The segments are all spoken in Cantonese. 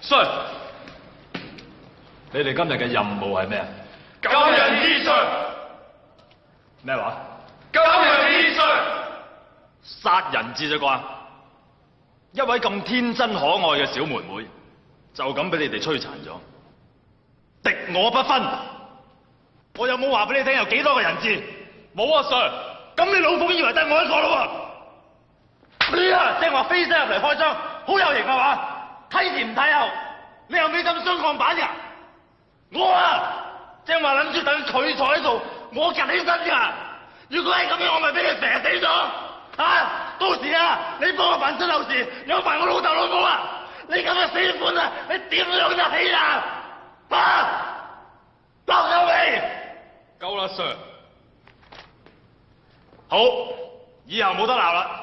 Sir， 你哋今日嘅任務係咩啊？救人之 Sir， 咩話？救人之 Sir， 殺人節啫啩？一位咁天真可愛嘅小妹妹，就咁俾你哋摧殘咗，敵我不分。我有冇話俾你聽有幾多個人質？冇啊 ，Sir。咁你老馮以為得我一個咯喎？你啊，正話飛身入嚟開槍，好有型係嘛？睇前唔睇後，你又未咁雙鋼板㗎？我啊，正話諗住等佢坐喺度，我趌起身㗎。如果係咁樣，我咪俾你射死咗。啊，到時啊，你幫我辦出後事，有埋我老豆老母啊！你咁嘅死款啊，你點養得起啊？啊，落咗未？夠啦 ，Sir。好，以後冇得鬧啦。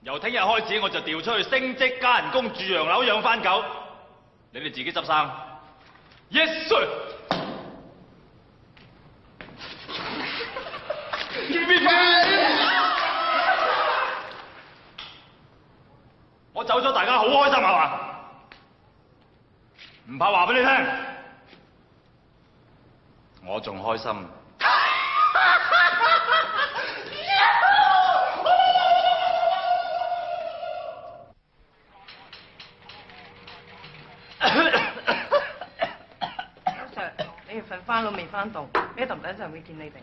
由聽日開始，我就調出去升職加人工，住洋樓養番狗。你哋自己執生。Yes, sir。我走咗，大家好開心係嘛？唔怕話俾你聽，我仲開心。Sir， 你哋瞓翻都未翻到，呢度唔等陣會見你哋。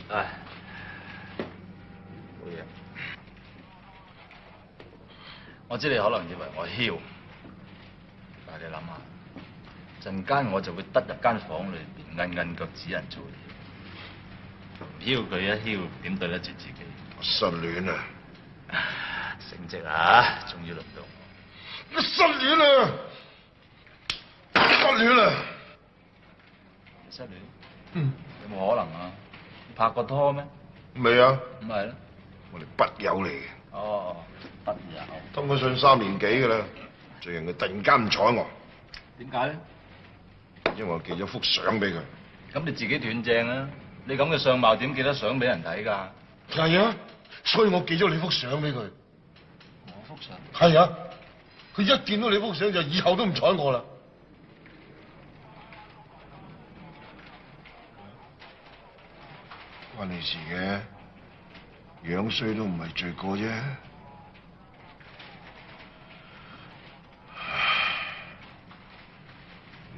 唉，冇嘢。我知你可能以為我囂，但係你諗下，陣間我就會得入間房裏邊，韌韌腳指人做嘢。唔囂佢一囂，點對得住自己？我失戀啊！升職啊，終於輪到我。我失戀啦！失戀啦！你失戀？有冇可能啊？你拍過拖咩？未啊？咁咪係咯。我哋筆友嚟嘅。哦，筆友。通咗信3年幾㗎啦，最近佢突然間唔睬我。點解咧？因為我寄咗幅相俾佢。咁你自己斷正啊！你咁嘅相貌點寄得相俾人睇㗎？係啊，所以我寄咗你幅相俾佢。我幅相？係啊，佢一見到你幅相就以後都唔睬我啦。關你事嘅，樣衰都唔係罪過啫。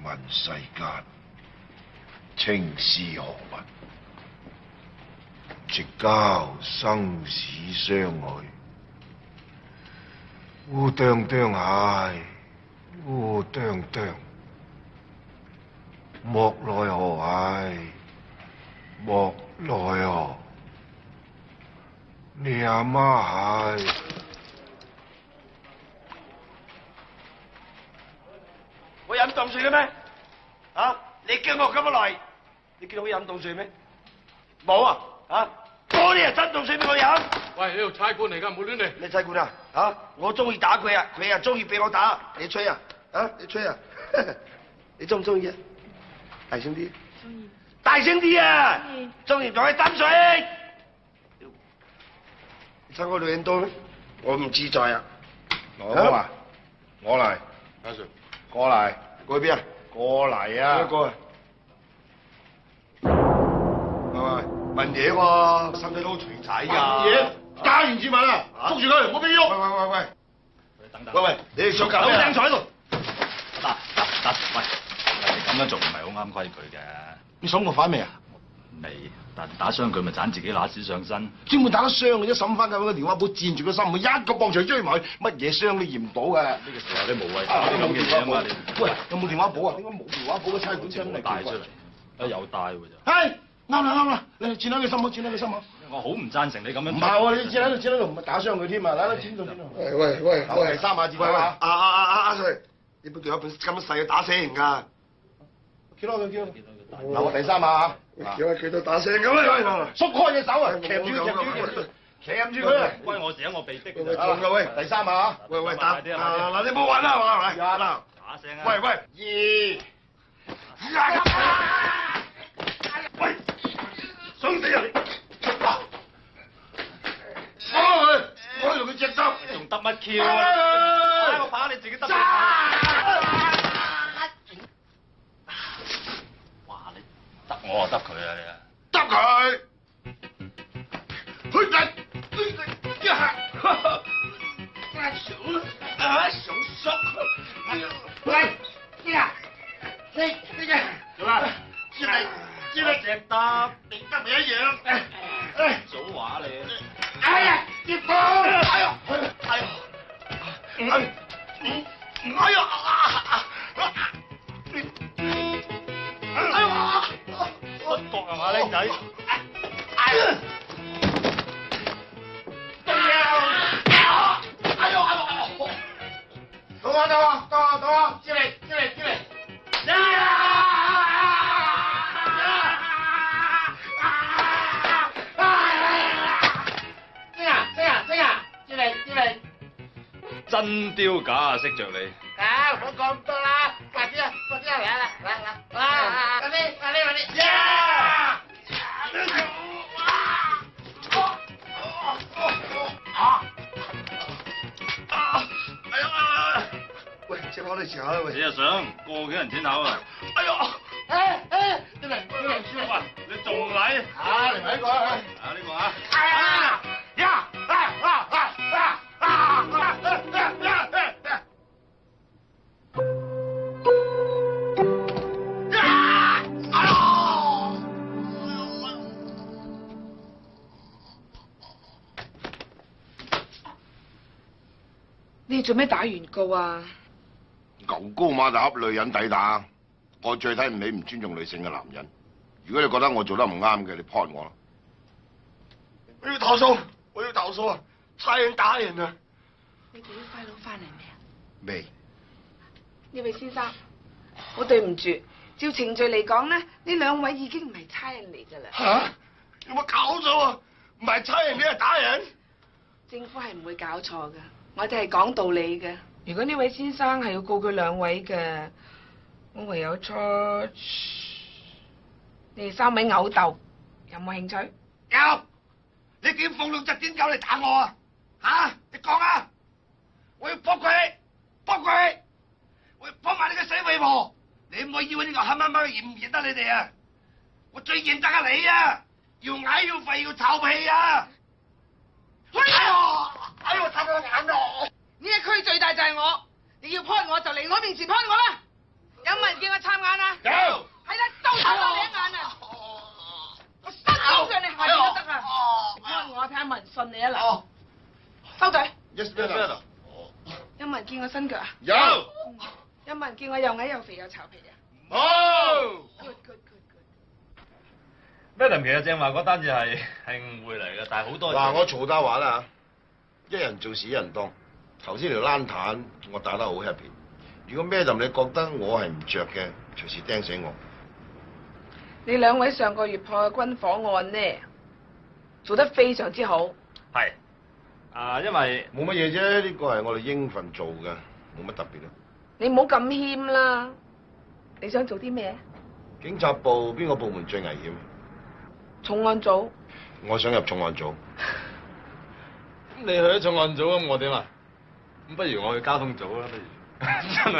問世間情是何物？直教生死相許。烏啄啄鞋，烏啄啄，莫奈何鞋，莫奈何。你阿媽係。我飲凍水嘅咩？啊！你叫我咁耐，你見到我飲凍水咩？冇啊！啊！嗰啲係真凍水俾我飲。喂，呢度差館嚟㗎，唔好亂嚟。你差館啊？啊！我中意打佢啊，佢又中意俾我打。你吹啊？啊！你吹啊？你中唔中意啊？大聲啲。中意。大聲啲啊！中意就去斟水。你猜我女人多咩？我唔自在啊。我啊，我嚟，阿 Sir， 過嚟，過去邊啊？過嚟啊！過去。喂，問嘢喎，使唔使攞錘仔㗎？嘢，加完字文啊，捉住佢，唔好俾喐。喂，等等。喂，你哋想搞咩？正坐喺度。得，喂，你咁樣做唔係好啱規矩嘅。你審過犯未啊？未，但打傷佢咪盞自己揦屎上身。專門打得傷嘅啫，審翻佢個電話簿佔住個心，一個棒槌追埋去，乜嘢傷都驗唔到嘅。呢個時候你無謂搞啲咁嘅嘢啊嘛！你喂，有冇電話簿啊？點解冇電話簿嘅差館真係帶出嚟？有帶喎就。係，啱啦，你轉下佢心口，轉下佢心口。我好唔贊成你咁樣。唔係喎，你轉喺度，唔係打傷佢添啊！嗱，轉到。喂，第三下字喂，阿 Sir，你邊度有本咁細嘅打死人㗎？叫多佢。嗱，我第三下叫佢到打聲咁啦，縮開隻手啊，鉗住佢，關我事啊！我被逼嘅。中啦喂，第三下喂，打嗱，你冇玩啦係咪？嗱，打聲啊！喂，喂，想死啊你！我用佢隻手，仲得乜 Q 啊？我跑你自己得。我得佢啊你啊！得佢，去人，一下，手縮，喂，呀，你嘅做咩？知你隻得，你得咪一樣。早話你。哎呀，結婚！哎呀，哎呀，哎呀，哎呀，失覺係嘛，僆仔？哎呀！到啊！接嚟！接嚟！真丟假啊，識着你。唔好講咁多啦，快啲啊！嚟！快啲！喂，借我哋試下啦，喂！你又想過幾人錢口啊？哎呦！啲嚟，喂，你仲嚟？嚟埋呢個啊！呢個啊！你做咩打原告啊？牛高馬大恰女人抵打，我最睇唔起唔尊重女性嘅男人。如果你覺得我做得唔啱嘅，你 point 我啦。我要投訴啊！差人打人啊！你哋啲快佬翻嚟未啊？未？呢位先生，好對唔住，照程序嚟講咧，呢兩位已經唔係差人嚟噶啦。吓？有冇搞錯啊？唔係差人，你係打人？政府係唔會搞錯噶，我哋係講道理嘅。如果呢位先生係要告佢兩位嘅，我唯有你哋三位毆鬥，有冇興趣？有，你點奉六隻癲狗嚟打我啊？吓，你講啊！我要搏佢，我要搏埋你個死肥婆！你唔好以為呢個黑媽媽認唔認得你哋啊？我最認得係你啊！要矮要肥要臭屁啊！哎呦，插到我眼啊！呢一區最大就係我，你要 point 我就嚟我面前 point 我啦！有冇人見我插眼啊？有。係啦，都插多你一眼啊！我伸手腳你下面都得啊！你 point 我睇下冇人信你啊嗱！收隊。Yes, sir. 有冇人見我伸腳啊？有。有冇人見我又矮又肥又臭屁啊？冇。 Good。 Madam 其實正話嗰單嘢係誤會嚟嘅，但係好多嗱，我曹家話啦嚇，一人做事一人當。頭先條冷彈我打得好 happy。如果 Madam 你覺得我係唔着嘅，隨時釘死我。你兩位上個月破嘅軍火案呢，做得非常之好。係因為冇乜嘢啫，呢個係我哋應份做嘅，冇乜特別啊。你唔好咁謙啦，你想做啲咩？警察部邊個部門最危險？重案組。我想入重案組。你去咗重案組咁，我點啊？咁不如我去交通組啦，不如。真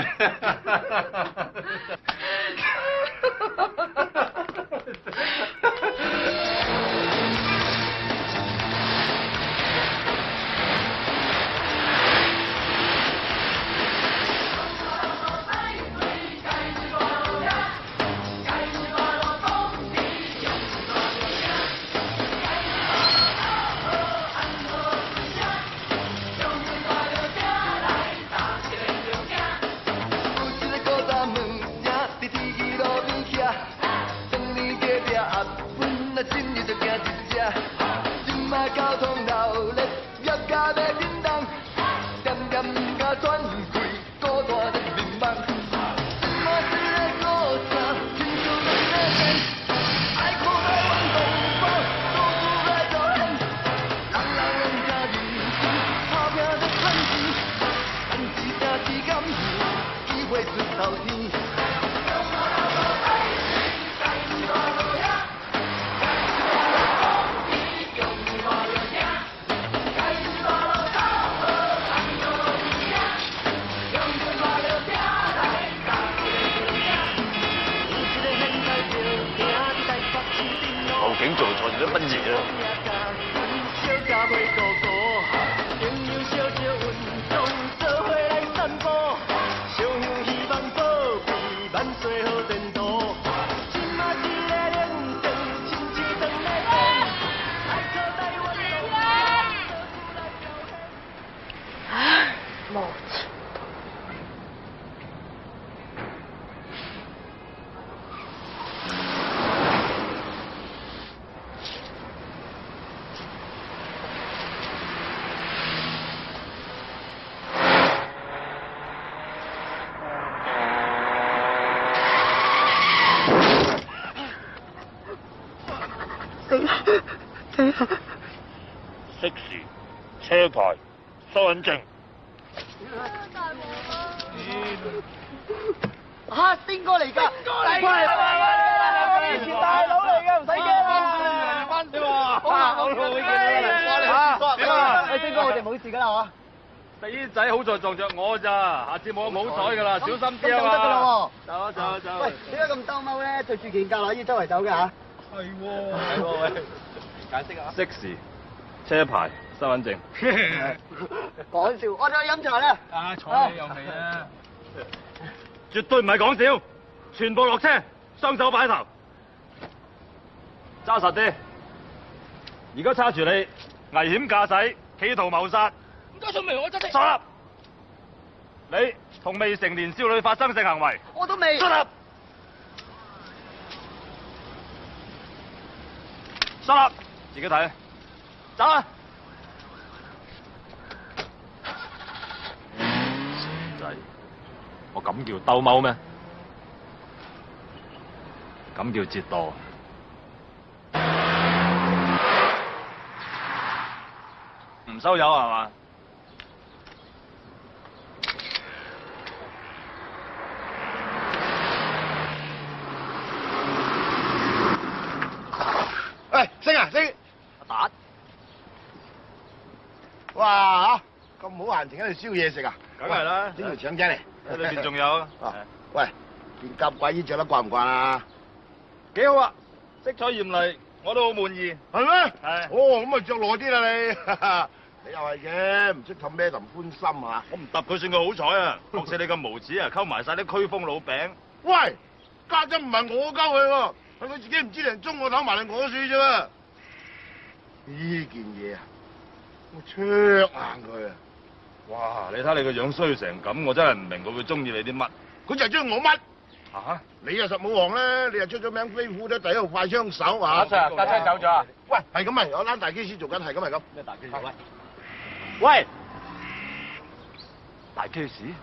警做錯就都不熱啊！無情。熄匙、車牌、收銀證。嚇，邊個嚟㗎？邊個嚟㗎？以前大佬嚟嘅，唔使驚啦。翻少喎，好會見到你。嚇，星哥，我哋冇事㗎啦，係嘛？死仔好在撞着我咋，下次冇咁好彩㗎啦，小心啲啊咁就得㗎啦喎。走啊走啊走啊！喂，點解咁兜踎咧？着住件格乸衣周圍走嘅嚇？係喎喂，解釋下。熄匙、車牌、收銀證。講笑，我哋去飲茶啦。啊，睬你有味啊！絕對唔係講笑，全部落車，雙手擺頭，揸實啲。而家叉住你，危險駕駛，企圖謀殺。唔該，仲未我真係。收笠！你同未成年少女發生性行為。我都未。收笠！收笠！自己睇。走啊！仔，我咁叫兜踎咩？咁叫折墮。唔收油係嘛？喂，星啊星！打！哇嚇，咁好閒情喺度燒嘢食啊！梗係啦，整條腸仔嚟。喺裏邊仲有。啊喂，件夾鬼衣着得慣唔慣啊？幾好啊！色彩豔麗，我都好滿意。係咩？係哦，咁咪着耐啲啦你。你又係嘅，唔識氹咩咁歡心啊！我唔揼佢算佢好彩啊！學死你咁無恥啊，溝埋晒啲驅風老餅。喂，家陣唔係我溝佢喎，係佢自己唔知零鐘我唞埋你我樹啫喎。呢件嘢啊，我灼硬佢啊！哇！你睇你個樣衰成咁，我真係唔明佢會中意你啲乜。佢就係中意我乜？嚇！你又實冇王啦，你又出咗名飛虎都第一號快槍手啊！阿 Sir，架車走咗啊？喂，係咁啊，有單大機師做緊，係咁係咁。咩大機喂？喂！大 case？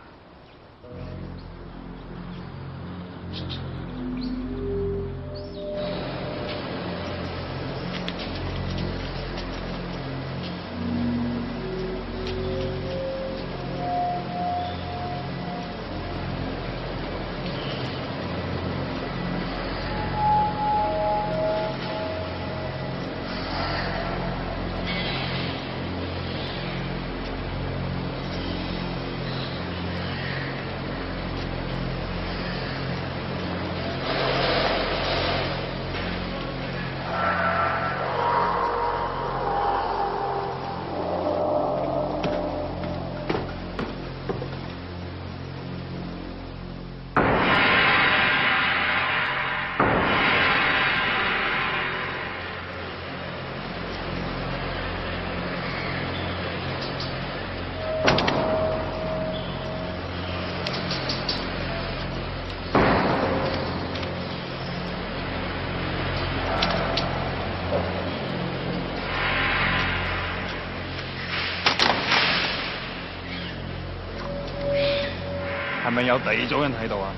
係咪有第二組人喺度啊？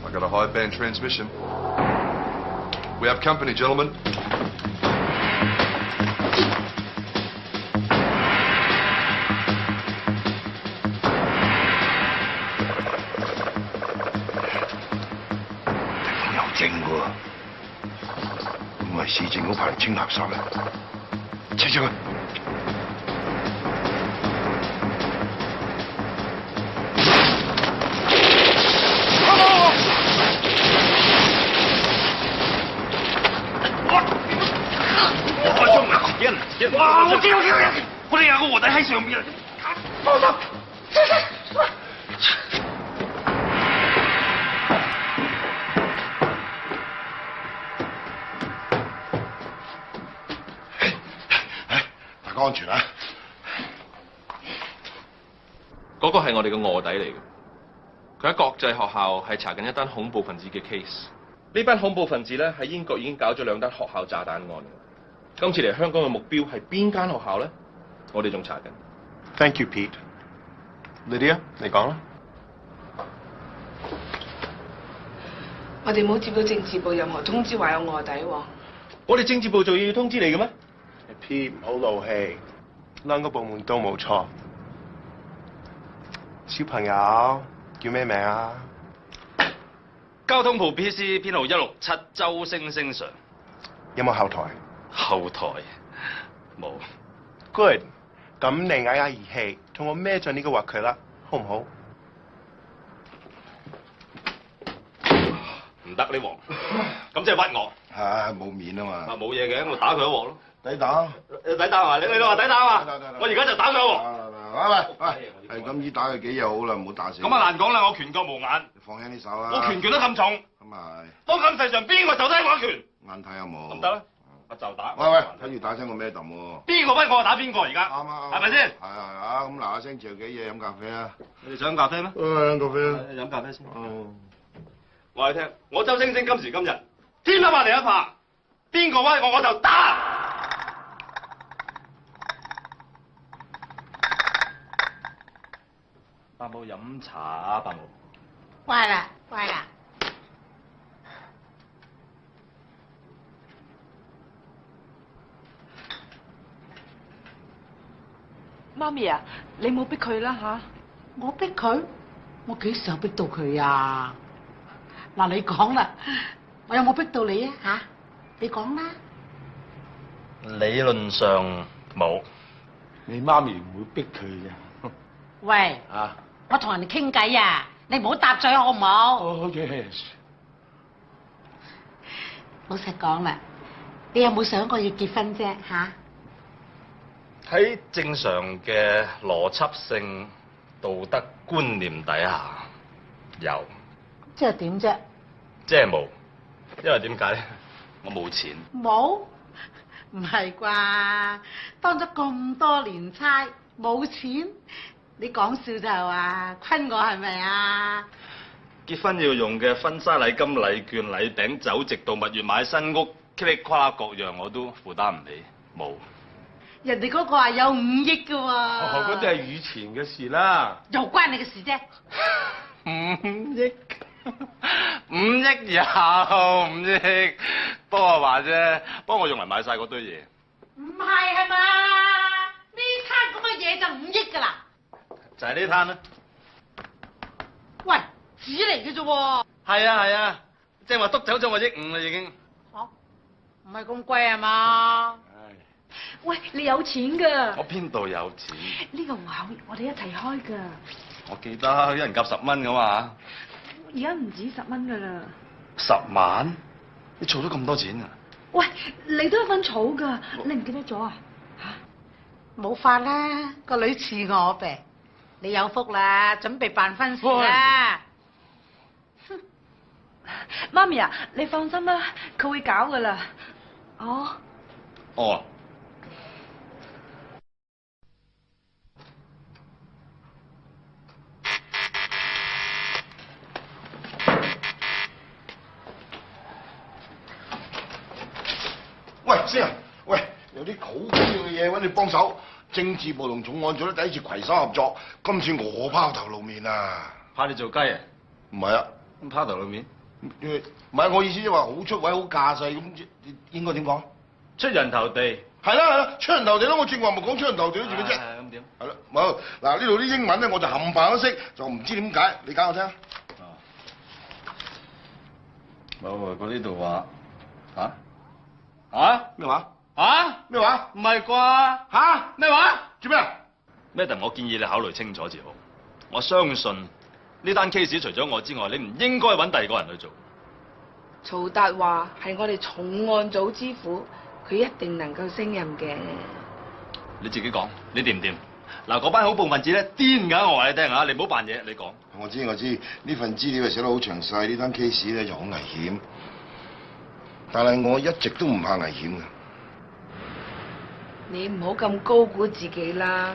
I got a high band transmission. We have company, gentlemen. 有證喎，咁係市政府派嚟清垃圾嘅，扯住佢。先。哇！我知，我哋有個臥底喺上面啊！放心。大家安全啊！嗰個係我哋嘅臥底嚟嘅，佢喺國際學校係查緊一單恐怖分子嘅 case。呢班恐怖分子咧喺英國已經搞咗2單學校炸彈案。今次嚟香港嘅目標係邊間學校咧？我哋仲查緊。Thank you, Pete. Lydia，你講啦。我哋冇接到政治部任何通知話有臥底喎。我哋政治部做嘢要通知你嘅咩？ Pete，唔好怒氣，2個部門都冇錯。小朋友叫咩名啊？交通部 PC 編號167周星星 Sir。有冇後台？後台冇。Good， 咁你嗌下義氣，同我孭盡呢個鑊佢啦，好唔好？唔得呢鑊，咁即係屈我。係冇面啊嘛。啊冇嘢嘅，我打佢一鑊咯。抵打。抵打嘛？你都話抵打嘛？我而家就打佢一鑊。喂，係咁依打佢幾嘢好啦，唔好打死。咁啊難講啦，我拳腳無眼。你放輕啲手啦。我拳都咁重。咁係。當今世上邊個受得起我一拳？眼睇有冇？唔得啦，我就打。喂，睇住打聲我咩揼喎？邊個屈我打邊個而家？啱啊，係咪先？係啊，咁嗱嗱聲嚼幾嘢飲咖啡啊！你哋想飲咖啡咩？飲咖啡啊！飲咖啡先。話你聽，我周星星今時今日天一拍地一拍，邊個屈我就打。伯母飲茶啊，伯母。乖啦，乖啦。媽咪啊，你冇逼佢啦吓。我逼佢？我幾時有逼到佢啊？嗱，你講啦，我有冇逼到你啊？吓，你講啦。理論上冇。你媽咪唔會逼佢嘅。喂。啊。我同人哋傾偈啊，你唔好搭嘴好唔好？好嘅。老實講啦，你有冇想過要結婚啫？吓？喺正常嘅邏輯性道德觀念底下，有。即係點啫？即係冇，因為點解咧？我冇錢。冇？唔係啩？當咗咁多年差，冇錢？你講笑就話昆我係咪啊？結婚要用嘅婚紗禮金、禮券、禮餅、酒席到蜜月買新屋，噼里啪啦各樣我都負擔唔起，冇。人哋嗰個話有5億㗎喎。嗰啲係以前嘅事啦。又關你嘅事啫。 5億，5億有5億，幫我話啫，幫我用嚟買晒嗰堆嘢。唔係嘛？呢攤咁嘅嘢就5億㗎啦。就係呢攤啦。喂，紙嚟嘅啫喎。係啊，即係話篤走咗我1億5啦已經。嚇？唔係咁貴係嘛？喂，你有錢㗎？我邊度有錢？呢個戶口我哋一齊開㗎。我記得一人夾10蚊㗎嘛。而家唔止10蚊㗎啦。10萬？你儲咗咁多錢啊？喂，你都有份儲㗎，你唔記得咗啊？嚇？冇法啦，個女似我唄。你有福啦，準備辦婚事啦。媽咪啊，你放心啦，佢會搞㗎啦。哦。喂，先啊，喂，有啲好緊要嘅嘢揾你幫手。政治部同重案組都第一次攜手合作，今次我拋頭露面啊！怕你做雞啊？唔係啊，咁拋頭露面？唔係我意思，即係話好出位、好架勢咁，應該點講？出人頭地。係啦，出人頭地咯！我正話咪講出人頭地都做咩啫？係咁點？係啦，冇嗱呢度啲英文咧，我就冚唪唥都識，就唔知點解，你教我聽。冇佢呢度話咩話？咩話？唔係啩？咩話？做咩啊 ？Madam， 我建議你考慮清楚至好。我相信呢單 case 除咗我之外，你唔應該揾第2個人去做。曹達話係我哋重案組之父，佢一定能夠勝任嘅。你自己講，你掂唔掂？嗱，嗰班恐怖分子咧癲㗎，我話你聽嚇，你唔好扮嘢，你講。我知，呢份資料係寫得好詳細，呢單 case 咧就好危險。但係我一直都唔怕危險㗎。你唔好咁高估自己啦！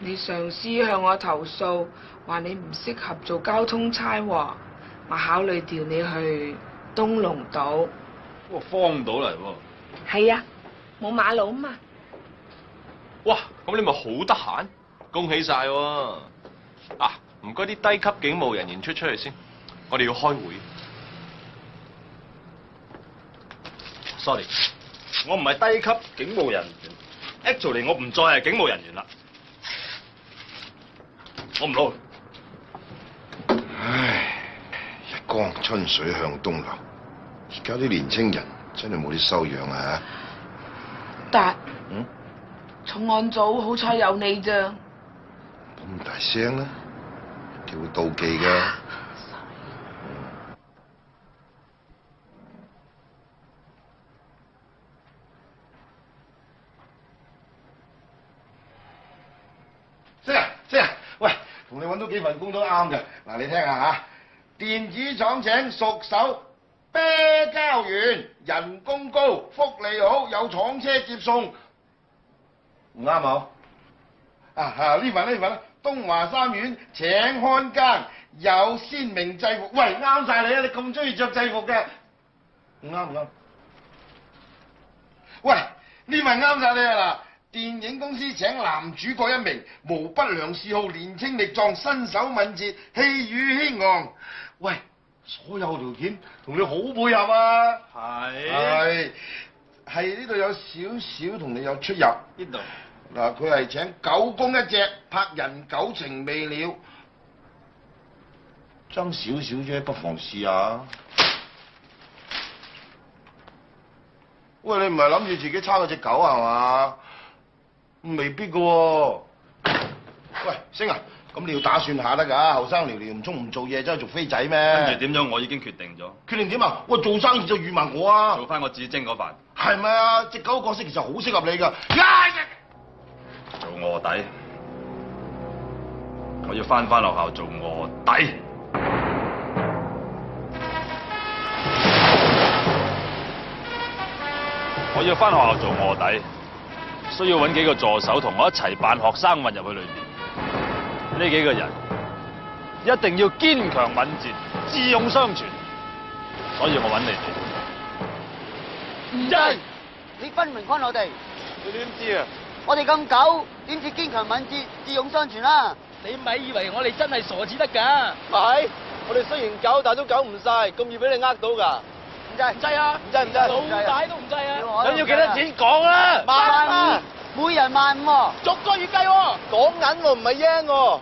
你上司向我投訴，話你唔適合做交通差喎，我考慮調你去東龍島。哇，荒島嚟喎！係啊，冇馬路啊嘛。哇，咁你咪好得閒，恭喜晒喎！啊，唔該啲低級警務人員出嚟先，我哋要開會。Sorry， 我唔係低級警務人員 ，actually 我唔再係警務人員啦，我唔撈。唉，日光春水向東流，而家啲年青人真係冇啲修養啊！達，重案組好彩有你咋。咁大聲啦，佢會妒忌㗎。識啊！喂，同你揾到幾份工都啱嘅。嗱，你聽下嚇，電子廠請熟手啤膠員，人工高，福利好，有廠車接送。唔啱冇？呢份啦，東華三院請看更，有鮮明制服。喂，啱晒你啊！你咁中意着制服嘅，唔啱？喂，呢份啱晒你啊嗱！電影公司請男主角一名，無不良嗜好，年青力壯，身手敏捷，氣宇軒昂。喂，所有條件同你好配合啊！係呢度有少少同你有出入。邊度？嗱，佢係請狗公一隻，拍人狗情未了，爭少少啫，不妨試下。喂，你唔係諗住自己抄嗰隻狗係嘛？未必噶喎。喂，星啊，咁你要打算下得㗎，後生聊聊唔通唔做嘢，走去做飛仔咩？跟住點樣？我已經決定咗。決定點啊？喂，做生意就預埋我啊！做翻我至精嗰份。係咪啊？隻狗角色其實好適合你㗎。做臥底，我要翻學校做臥底。我要翻學校做臥底，需要揾幾個助手同我一齊扮學生混入去裏邊。呢幾個人一定要堅強敏捷、智勇雙全，所以我揾你哋。唔制，你分明昆我哋。你點知啊？我哋咁狗，點知堅強敏捷、智勇雙全啦？你咪以為我哋真係傻至得㗎？係，我哋雖然狗，但都狗唔晒，咁易俾你呃到㗎。唔制，唔制啊！唔制，老大都唔制啊！咁要幾多錢講啦？15,000，每人15,000喎，逐個月計喎，講銀喎，唔係yen喎。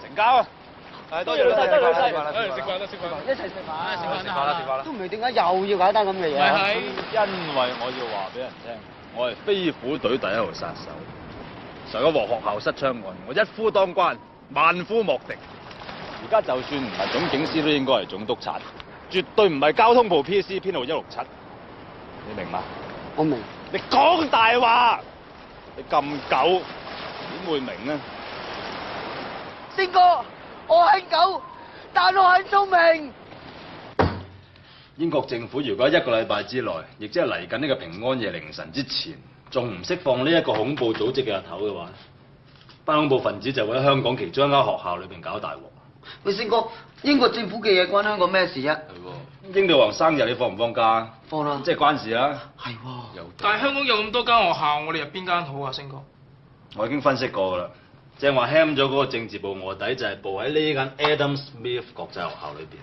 成交啊！係多謝老細，多謝老細。食飯啦，一齊食飯。食飯啦！都唔明點解又要搞單咁嘅嘢。係，因為我要話俾人聽，我係飛虎隊第一號殺手。上一鑊學校失槍案，我一夫當關，萬夫莫敵。而家就算唔係總警司，都應該係總督察，絕對唔係交通部 PC 編號167。你明嗎？我明。你講大話，你咁狗點會明呢？星哥，我很狗，但我很聰明。英國政府如果1個禮拜之內，亦即係嚟緊呢個平安夜凌晨之前，仲唔釋放呢一個恐怖組織嘅日頭嘅話，班恐怖分子就會喺香港其中一間學校裏邊搞大鑊。喂，星哥，英國政府嘅嘢關香港咩事啊？係喎，英女王生日你放唔放假？放啦，即係關事啦。係喎。但係香港有咁多間學校，我哋入邊間好啊，星哥？我已經分析過㗎啦，正話 ham 咗嗰個政治部臥底就係部喺呢間 Adam Smith 國際學校裏邊。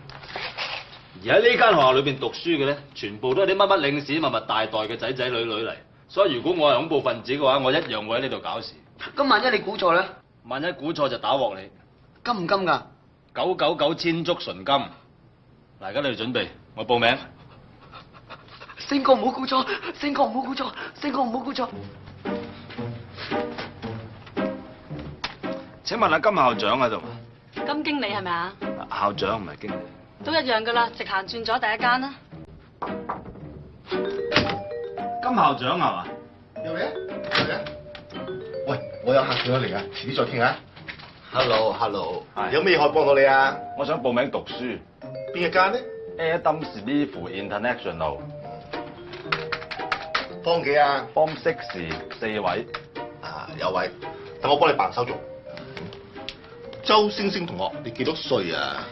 而喺呢間學校裏邊讀書嘅咧，全部都係啲乜乜領事、乜乜大代嘅仔仔女女嚟。所以如果我係恐怖分子嘅話，我一樣會喺呢度搞事。咁萬一你估錯咧？萬一估錯就打鑊你。金唔金㗎？999千足純金。嗱，而家你哋準備，我報名。星哥唔好估錯，星哥唔好估錯，星哥唔好估錯。請問下金校長喺度？金經理係咪啊？校長唔係經理。都一樣噶啦，直行轉咗第一間啦。金校長係嘛？入嚟啊！入嚟啊！我有客上咗嚟啊，遲啲再傾啊。Hello，係有咩可以幫到你啊？我想報名讀書邊一間呢？ ，Adam Smith International， 幫幾啊？幫6 4位。啊，有位，等我幫你辦手續。周星星同學，你幾多歲啊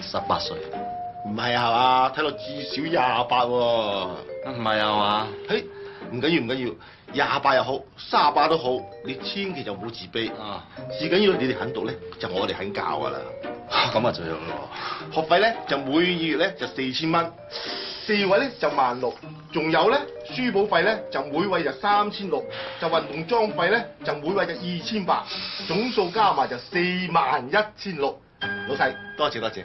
18歲。唔係係嘛？睇落至少28喎。唔係啊嘛？嘿，唔緊要，28又好，38都好，你千祈就唔好自卑。啊，至緊要你哋肯讀咧，就我哋肯教噶啦。咁啊最好咯。學費咧就每月咧就4000蚊，4位咧就16000，仲有咧書簿費咧就每位就3600，就運動裝費咧就每位就2800，總數加埋就41600。老細，多謝。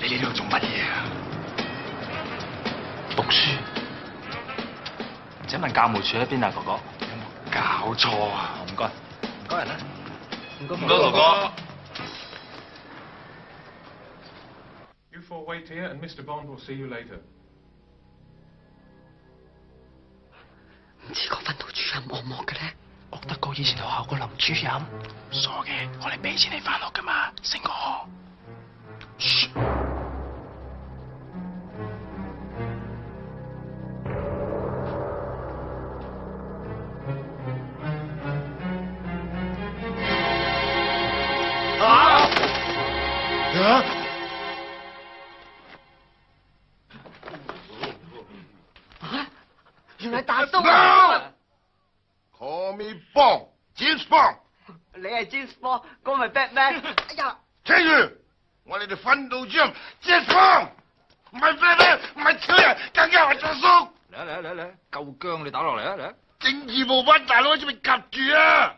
你呢度做乜嘢啊？讀書。請問教務處喺邊啊，哥哥？有冇搞錯啊？唔該人啦。唔該哥哥。You four wait here, and Mr. Bond will see you later. 唔知個訓導主任惡唔惡嘅咧？惡得過以前學校個林主任？傻嘅，我哋俾錢你返學噶嘛，星哥。噓。原來大叔啊 Call me Bond，James Bond。你係 James Bond，我咪 Batman。哎呀，聽住，我哋訓導主任 James Bond，唔係 Batman，唔係超人，更加係大叔。嚟，夠姜你打落嚟啊！嚟。政治部班大佬喺出面夾住啊！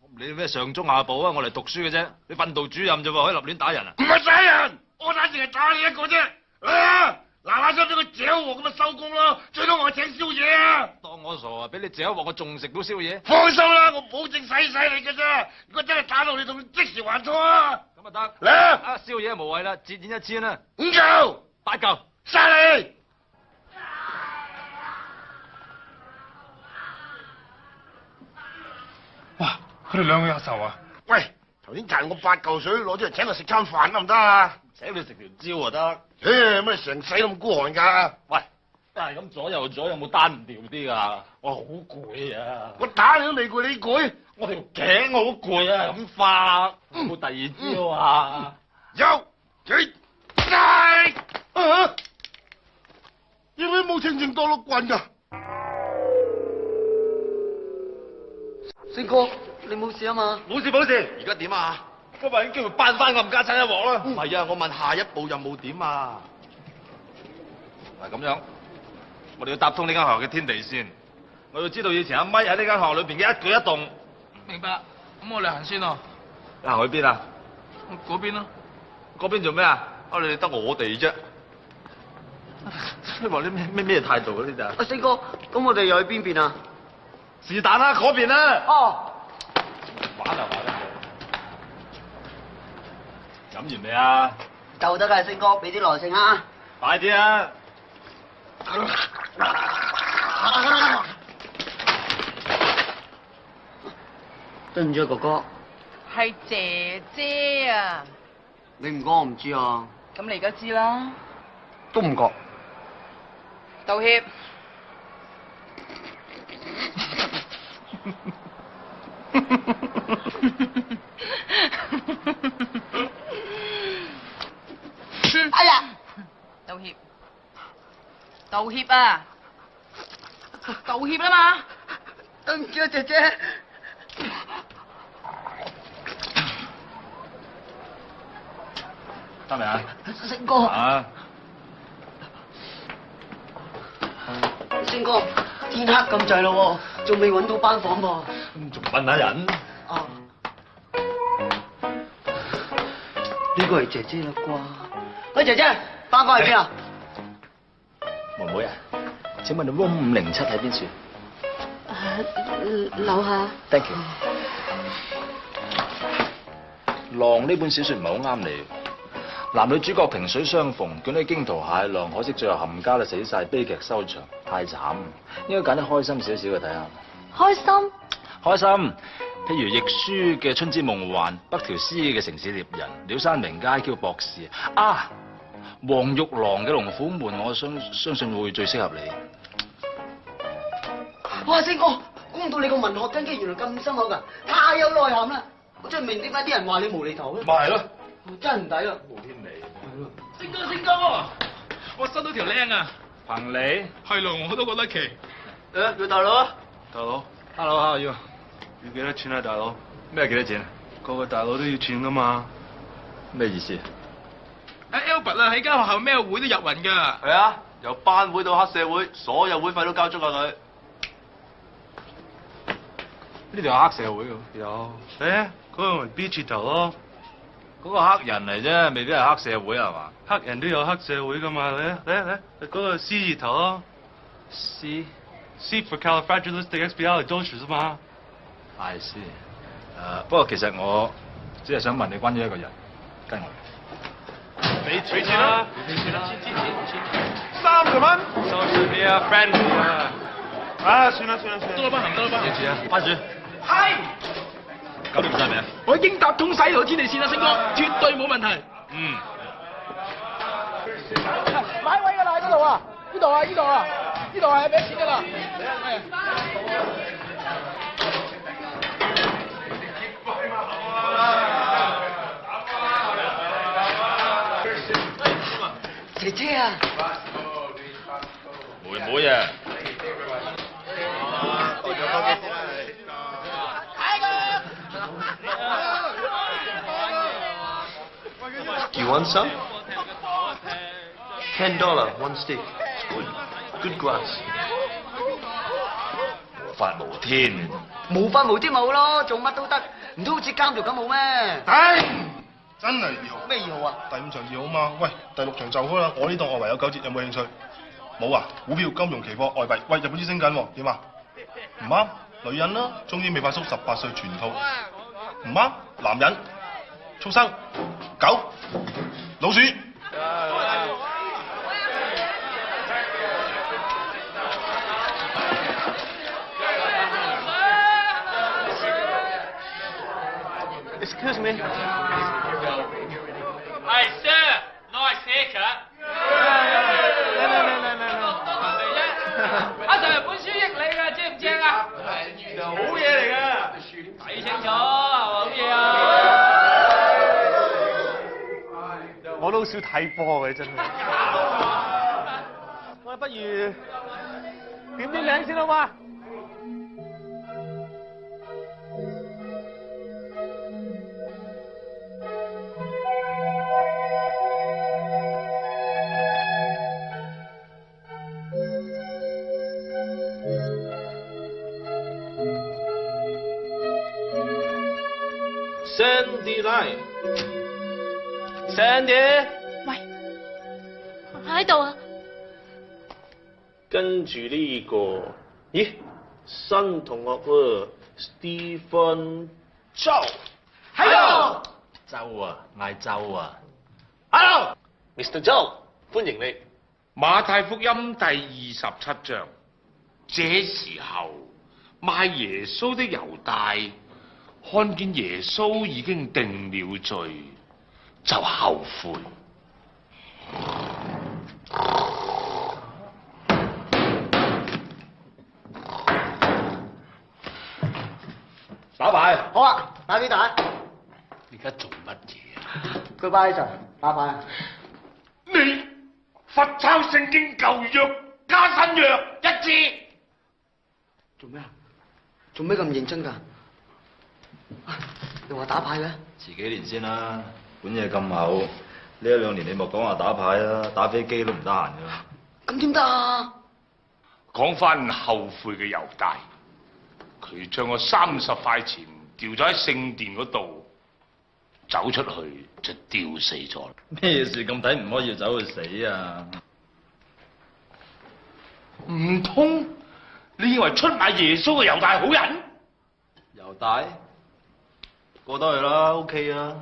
我唔理你咩上中下部啊，我嚟讀書嘅啫。你訓導主任啫喎，可以立亂打人啊？唔係打人，我打淨係打你一個啫。啊！嗱聲俾佢嚼喎，咁咪收工咯。最多我請宵夜啊！當我傻啊！俾你嚼一鑊，我仲食到宵夜？放心啦，我保證洗你嘅啫。如果真係打到你，同即時還拖啊！咁啊得。嚟啊！宵夜無謂啦，折現1000啦。5嚿8嚿，殺你！哇！佢哋兩個有仇啊！喂，頭先賺我8嚿水，攞出嚟請我食餐飯得唔得啊？請你食條蕉啊得。乜成世都咁孤寒㗎？喂，但係咁左右有冇單唔掉啲㗎？我好攰啊！我打你都未攰，你攰？我條頸好攰啊！咁花有冇第二招啊？有，你晒啊！點解冇清清多碌棍㗎？星哥，你冇事啊嘛？冇事。而家點啊？今日已經會扳翻冚家鏟一鑊啦！唔係啊，我問下一步任務點啊？嗱咁樣，我哋要搭通呢間學校嘅天地線，我要知道以前阿咪喺呢間學校裏邊嘅一舉一動。明白。咁我哋行先咯。你行去邊啊？嗰邊咯。嗰邊做咩啊？你哋得我哋啫。你話啲咩態度啊？呢度？阿星哥，咁我哋又去邊邊啊？是但啦，嗰邊啦。哦。玩啊！飲完未啊？就得啦，星哥，俾啲耐性啊！快啲啊！對唔住啊，哥哥。係姐姐啊！你唔講我唔知啊。咁你而家知啦。都唔覺。道歉。哎呀！道歉。道歉啊！道歉啦嘛！對唔住啊，姐姐。得未啊？星哥，啊！星哥，天黑咁滯咯喎，仲未揾到班房噃。仲問下人？啊，呢個係姐姐啦啩？喂，姐姐，班房喺邊啊？妹妹啊，請問你 room 507喺邊處？樓下。 Thank you。狼呢本小說唔係好啱你，男女主角萍水相逢，捲起驚濤駭浪，可惜最後冚家都死晒，悲劇收場，太慘。應該揀啲開心少少嘅睇下。開心？開心，譬如亦舒嘅《春之夢幻》，北條司嘅《城市獵人》，鳥山明嘅《IQ 博士》啊，黃玉郎嘅《龍虎門》，我相信會最適合你。哇，星哥，估唔到你個文學根基原來咁深厚㗎，太有內涵啦！我真係唔明點解啲人話你無厘頭咧。咪係咯，真係唔抵啊！無天理。星哥，我收到條靚啊！憑你？係咯，我都覺得奇。要大佬。大佬 ，Hello，how are you？要幾多錢啊，大佬？咩幾多錢？個個大佬都要錢噶嘛？咩意思？阿 Albert 啊，喺間學校咩會都入雲㗎。係啊，由班會到黑社會，所有會費都交足啊佢。呢度有黑社會㗎。有。嗰個咪 B 字頭咯。嗰個黑人嚟啫，未必係黑社會係嘛？黑人都有黑社會噶嘛？嚟，嗰個 C 字頭咯。C for Califragilisticexpialidocious 啊嘛。I see。不過其實我只係想問你關於一個人，跟我。俾錢啦！俾錢啦！30蚊。收隨便啊 ，friend 啊！啊，算啦，多啦班行，幾錢啊？班主。係。搞掂晒未啊？我已經搭通晒條天地線啦，星哥，絕對冇問題。嗯。買位㗎啦，嗰度啊！呢度係俾錢㗎啦。姐姐啊！妹妹啊！You want some? $10 one stick. Good grass. 無法無天。無法無天咪好咯，做乜都得，唔通好似監獄咁好咩？唉，真係2號。咩2號啊？第5場2號嘛。喂，第6場就開啦。我呢檔外圍有9折，有冇興趣？冇啊？股票、金融、期貨、外幣。喂，日本資升緊喎，點啊？唔啱，女人啦，中醫美發叔18歲全套。唔啱，男人，畜生，狗，老鼠。Excuse me. Hey sir, nice haircut. 阿 Sir 本書益你㗎，正唔正啊？好嘢嚟㗎，睇清楚，好嘢啊！我都好少睇波嘅真係。我哋不如點啲名先好嘛？Sandy line。Sandy。喂，喺度啊！跟住呢個，咦，新同學喎 ，Stephen 周。喺度。周啊，嗌周啊。Hello，Mr. 周，歡迎你。馬太福音第27章，這時候賣耶穌的猶大看見耶穌已經定了罪，就後悔。打牌。好啊，打邊打？而家做乜嘢啊？佢擺喺度，打牌。你罰抄聖經舊約加身藥一支。做咩啊？做咩咁認真㗎？你話打牌嘅？遲幾年先啦，本嘢咁厚，呢一兩年你莫講話打牌啦，打飛機都唔得閒㗎。咁點得啊？講翻後悔嘅猶大，佢將我30塊錢掉咗喺聖殿嗰度，走出去就吊死咗。咩事咁抵唔可以走去死啊？唔通你以為出賣耶穌嘅猶大好人？猶大過得去啦 ，OK 啊。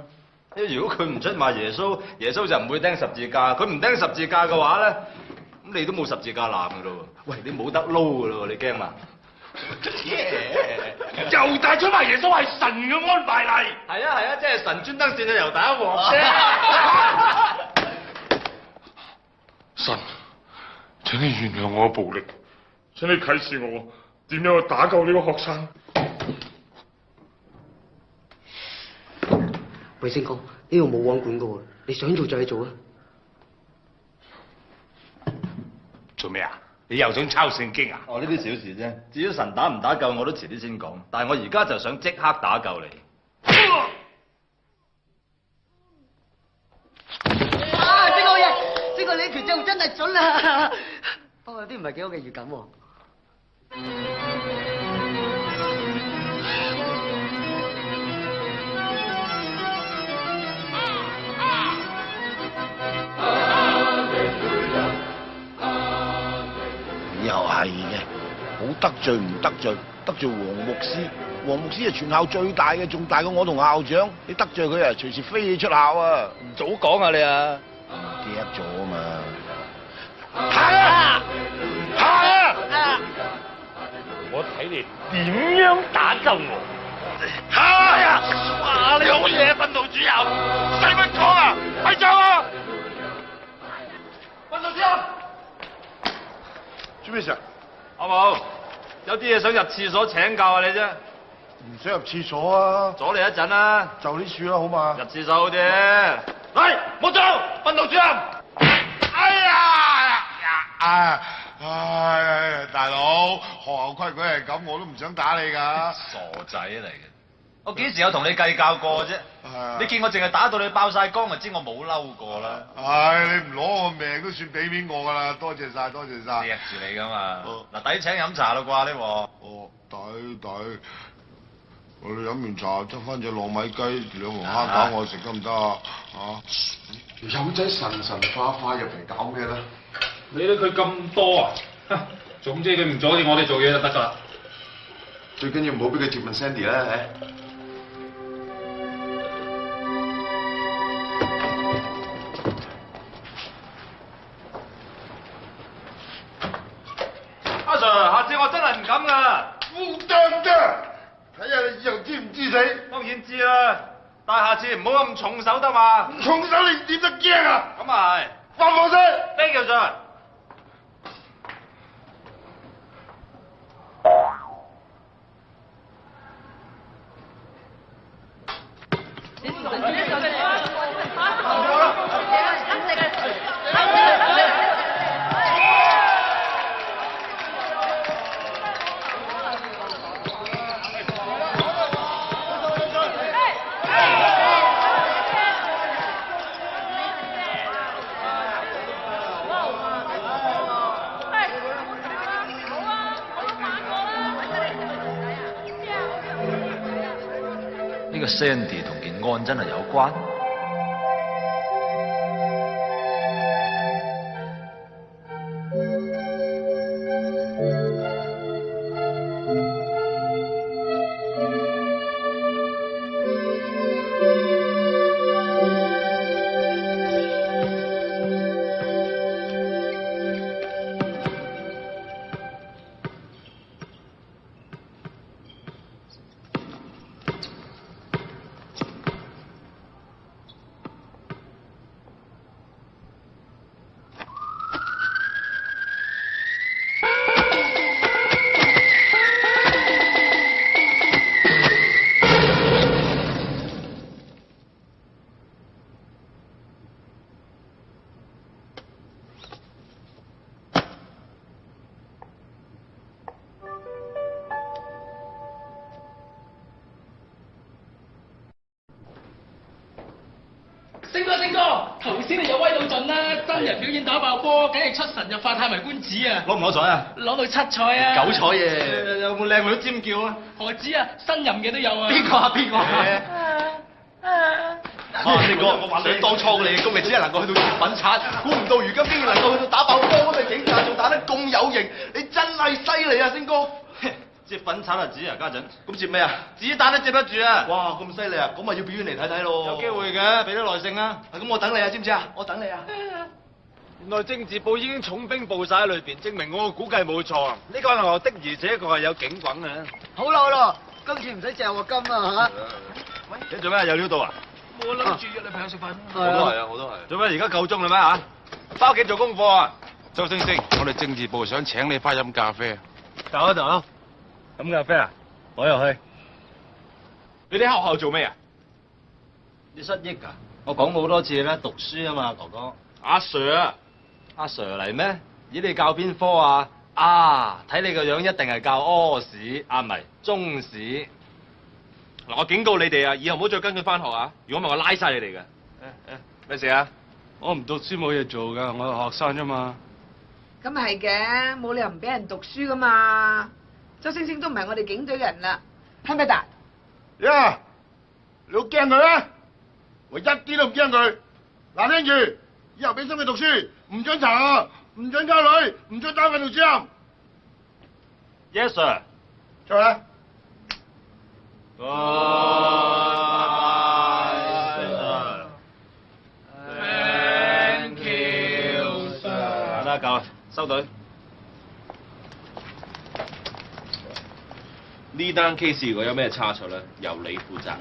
因為如果佢唔出賣耶穌，耶穌就唔會釘十字架。佢唔釘十字架嘅話咧，咁你都冇十字架攬噶咯。喂，你冇得撈噶咯，你驚嘛？猶大出賣耶穌係神嘅安排嚟。係啊，即係神專登扇咗猶大一鑊啫。神，請你原諒我嘅暴力，請你啟示我點樣去打救呢個學生。衛星哥，呢度冇網管噶喎，你想做就去做啊！做咩啊？你又想抄聖經啊？哦，呢啲小事啫。至於神打唔打救，我都遲啲先講。但係我而家就想即刻打救你。啊！星哥嘢，星哥你拳真係準啦！不過有啲唔係幾好嘅預感喎。又係嘅，好得罪唔得罪，得罪黃牧師。黃牧師係全校最大嘅，仲大過我同校長。你得罪佢啊，隨時飛你出校啊！唔早講啊你啊！唔記得咗啊嘛！行啊！行啊！我睇你點樣打救我？係啊！哇！你好嘢，訓導主任，使乜講啊？咪走啊！訓導主任，做咩事啊？阿冇，有啲嘢想入廁所請教下你啫。唔想入廁所啊！阻你一陣啦。就呢處啦，好嘛？入廁所好啲。喂，冇走！訓導主任。哎呀！唉，大佬，學校規矩係咁，我都唔想打你㗎。傻仔嚟嘅，我幾時有同你計較過啫？你見我淨係打到你爆晒光，就知我冇嬲過啦。唉，你唔攞我命都算俾面我㗎啦，多謝晒，多謝晒。錫住你㗎嘛。嗱，抵請飲茶啦啩呢鑊。哦，抵。我哋飲完茶，執翻隻糯米雞、2籠蝦餃，我食得唔得啊？友仔神化入嚟搞咩咧？理得佢咁多啊！總之佢唔阻住我哋做嘢就得㗎啦。最緊要唔好俾佢接吻 Sandy 啦，阿 Sir， 下次我真係唔敢㗎。烏當當，睇下你以後知唔知死？當然知啦，但係下次唔好咁重手得嘛。重手你點得驚啊？咁啊係。放火先。Thank you, Sir。呢個 Sandy 同件案真係有關。啦，星哥！頭先你又威到盡啦，真人表演打爆波，梗係出神入化，歎為觀止啊！攞唔攞彩啊？攞到七彩啊！九彩嘢，有冇靚女尖叫啊？何止啊，新任嘅都有啊！邊個啊？邊個啊？星哥，想當初你嘅功力只係能夠去到接品刷，估唔到如今竟然能夠去到打爆波咁嘅境界，仲打得咁有型，你真係犀利啊，星哥！接粉刷啊，子啊，家陣咁接咩啊？子彈都接得住啊！哇，咁犀利啊！咁咪要表演嚟睇睇咯。有機會嘅，俾啲耐性啊！咁我等你啊，知唔知啊？我等你啊！原來政治部已經重兵布晒喺裏邊，證明我估計冇錯啊！呢間學校的而且確係有警棍啊！好啦好啦，今次唔使嚼我金啊喂，你做咩有料到啊？我諗住約女朋友食飯。我都係啊，我都係。做咩而家夠鐘啦咩嚇？翻屋企做功課啊！周星星，我哋政治部想請你翻飲咖啡。等一等啊！飲咖啡啊？我又去。你哋喺學校做咩啊？你失憶㗎？我講過好多次啦，讀書啊嘛，哥哥。阿 Sir 啊，阿 Sir 嚟咩？咦，你教邊科啊？啊，睇你個樣一定係教屙屎，啊唔係中史。嗱，我警告你哋啊，以後唔好再跟佢翻學啊！如果唔係，我拉晒你哋嘅。咩事啊？我唔讀書冇嘢做㗎，我係學生啫嘛。咁係嘅，冇理由唔俾人讀書噶嘛。周星星都唔係我哋警隊嘅人啦，係咪達？呀，你好驚佢啊？我一啲都唔驚佢。嗱，聽住，以後俾心機讀書，唔准查啊，唔准溝女，唔准打訓導主任。 Yes sir。出去啦。Thank you sir。得夠啦，收隊。呢單 case 如果有咩差錯咧，由你負責。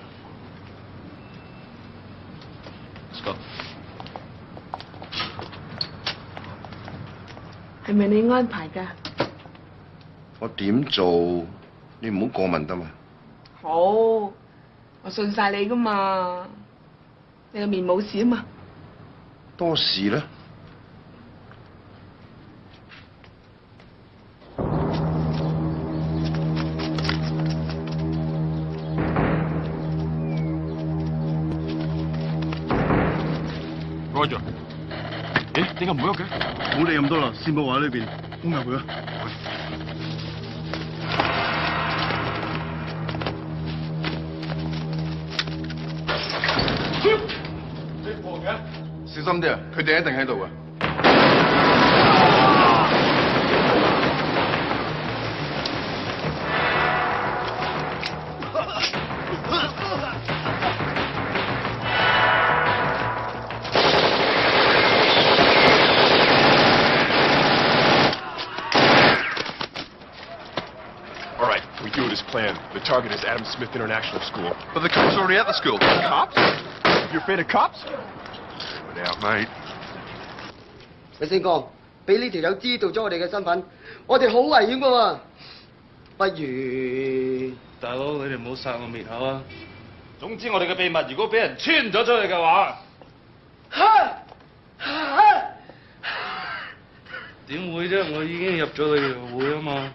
Let's go。係咪你安排㗎？我點做，你唔好過問得嘛。好，我信晒你㗎嘛。你個面冇事啊嘛。多事啦。Roger。咦？點解唔喐嘅？冇理咁多啦，先報話呢邊，攻入去啊！小心啲啊！佢哋一定喺度啊！All right, we do it as planned. The target is Adam Smith International School. But the cops are already at the school. Cops? You afraid of cops? Get out, mate. 喂，星哥，俾呢條友知道咗我哋嘅身份，我哋好危險噶喎。不如，大佬你哋唔好殺我滅口啊！總之我哋嘅秘密如果俾人穿咗出去嘅話，點會啫？我已經入咗你哋會啊嘛。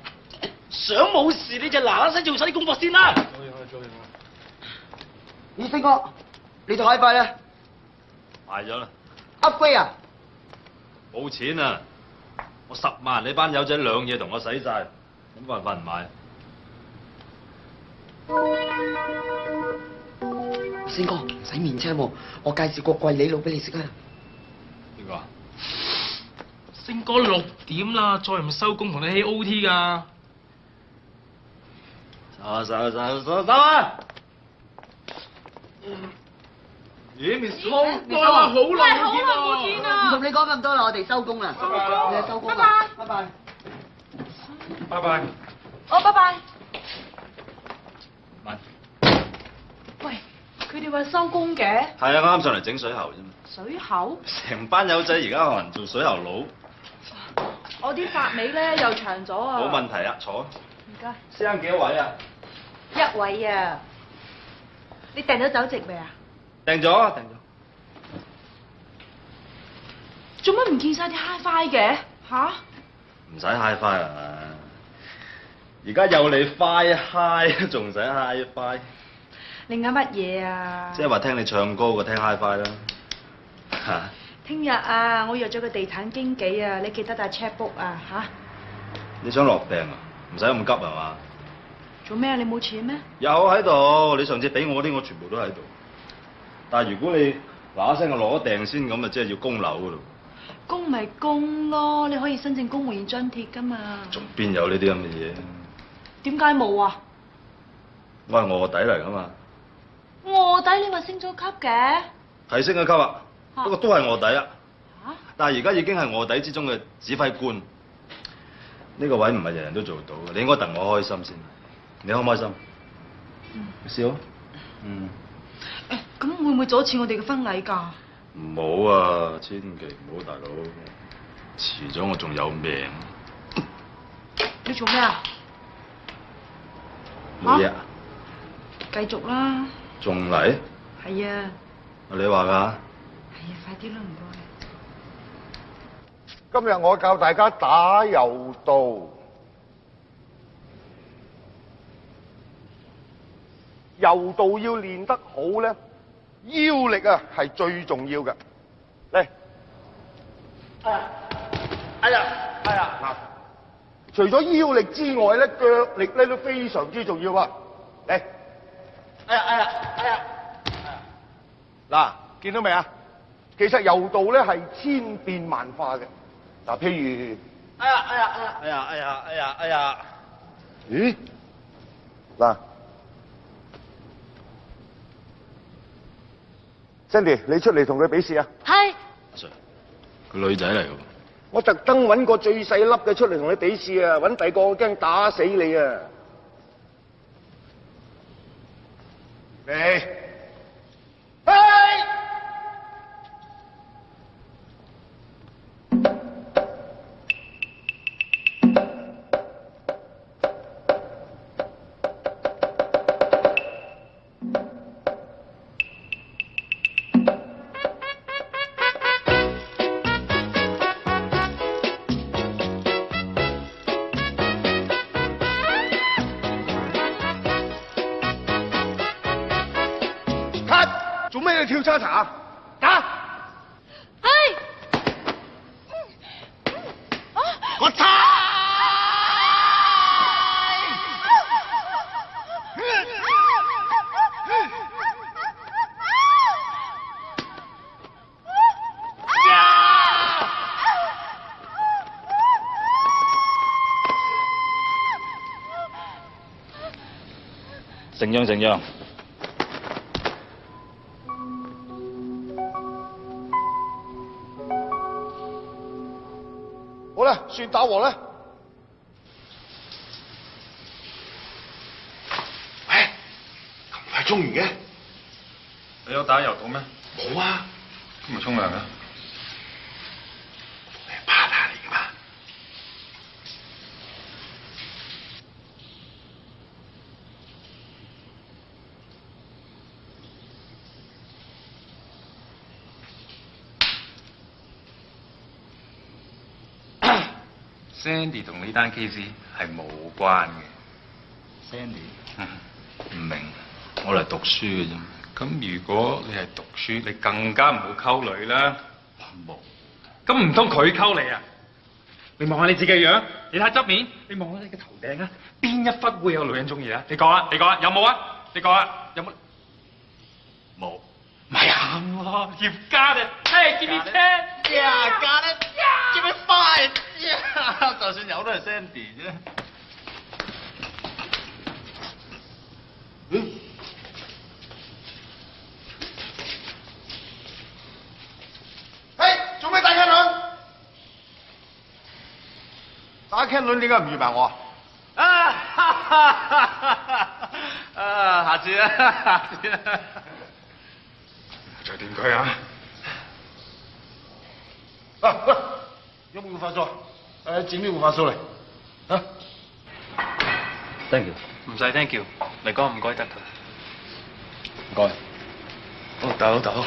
想冇事你就嗱嗱聲做晒啲功課先啦。咦，星哥，你套 HiFi 咧賣咗啦。 ？upgrade 啊？冇錢啊！我10萬，你班友仔兩嘢同我使晒，咁辦法唔買。星哥，唔使面青喎，我介紹個貴李佬俾你識啊！邊個啊？星哥6點啦，再唔收工同你起 OT 㗎。走啊！咦，Miss Hong， 哇，好耐冇見啊！唔同你講咁多啦，我哋收工啦。你哋收工啦，拜拜。拜拜。哦，拜拜。慢。喂，佢哋話收工嘅。係啊，啱上嚟整水喉啫嘛。水喉？成班友仔而家學人做水喉佬。我啲髮尾咧又長咗啊。冇問題啊，坐。唔該。先生幾多位啊？1位啊。你訂咗酒席未啊？訂咗。做乜唔見晒啲 HiFi 嘅？吓？唔使 HiFi 啊！而家有你 Hi， 仲使 HiFi？你啱乜嘢啊？即係話聽你唱歌過聽 HiFi 啦。嚇？聽日啊，我約咗個地產經紀啊，你記得帶 checkbook 啊嚇。你想落訂啊？唔使咁急係嘛？做咩啊？你冇錢咩？有喺度，你上次俾我啲我全部都喺度。但係如果你嗱一聲就攞訂先，咁啊即係要供樓噶咯。供咪供咯，你可以申請公務員津貼噶嘛。仲邊有呢啲咁嘅嘢？點解冇啊？我係臥底嚟噶嘛。臥底你話升咗級嘅？係升咗級啊，不過都係臥底啊。嚇！但係而家已經係臥底之中嘅指揮官。呢個位唔係人人都做到嘅，你應該戥我開心先。你開唔開心？你笑。咁會唔會阻止我哋嘅婚禮㗎？唔好啊，千祈唔好，大佬。遲咗我仲有命。你做咩啊？冇嘢。繼續啦。仲嚟？係啊。你話㗎？係啊，快啲啦，唔該。今日我教大家打柔道。柔道要練得好咧，腰力啊係最重要嘅。嚟，哎呀，嗱，除咗腰力之外咧，腳力咧都非常之重要啊！嚟，嗱，見到未啊？其實柔道咧係千變萬化嘅。嗱，譬如，咦？嗱。Cindy， 你出嚟同佢比試啊！係。阿 Sir， 佢女仔嚟㗎。我特登揾個最細粒嘅出嚟同你比試啊！揾第二個我驚打死你啊！嚟，做咩你跳叉叉啊？打！我猜！成樣。好啦，算打和啦。喂，咁快沖完嘅？你有打柔道咩？冇啊。今日沖涼啊？你係 partner 嚟㗎嘛？Sandy 同呢單 case 係冇關嘅。Sandy，唔明，我嚟讀書嘅啫。咁如果你係讀書，你更加唔好溝女啦。冇。咁唔通佢溝你啊？你望下你自己嘅樣，你睇側面，你望下你嘅頭頂啊，邊一忽會有女人中意啊？你講啊，有冇啊？你講啊，有冇？冇。咪啱咯，You've got it. Hey, give me 10. Yeah, got it. Give me 5. Yeah， 就算有都係 Sandy 啫。做咩打茄輪？打茄輪點解唔預埋我啊？下次啦。再點佢啊！喂，有冇護髮素？整啲護髮素嚟。啊 Thank you。唔使 thank you，嚟講唔該得㗎。唔該。老豆。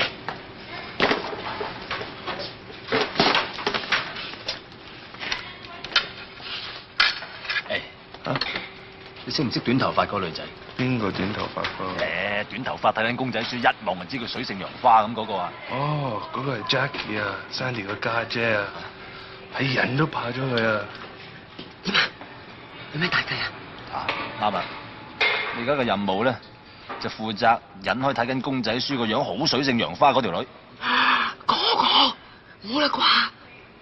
你識唔識短頭髮嗰個女仔？邊個短頭髮㗎？短頭髮睇緊公仔書，一望就知佢水性楊花咁嗰個啊！哦，嗰個係 Jackie 啊，Sandy 個家姐啊，係人都怕咗佢啊！有咩大計啊？啱啊！你而家嘅任務咧，就負責引開睇緊公仔書個樣好水性楊花嗰條女。嗰個冇啦啩？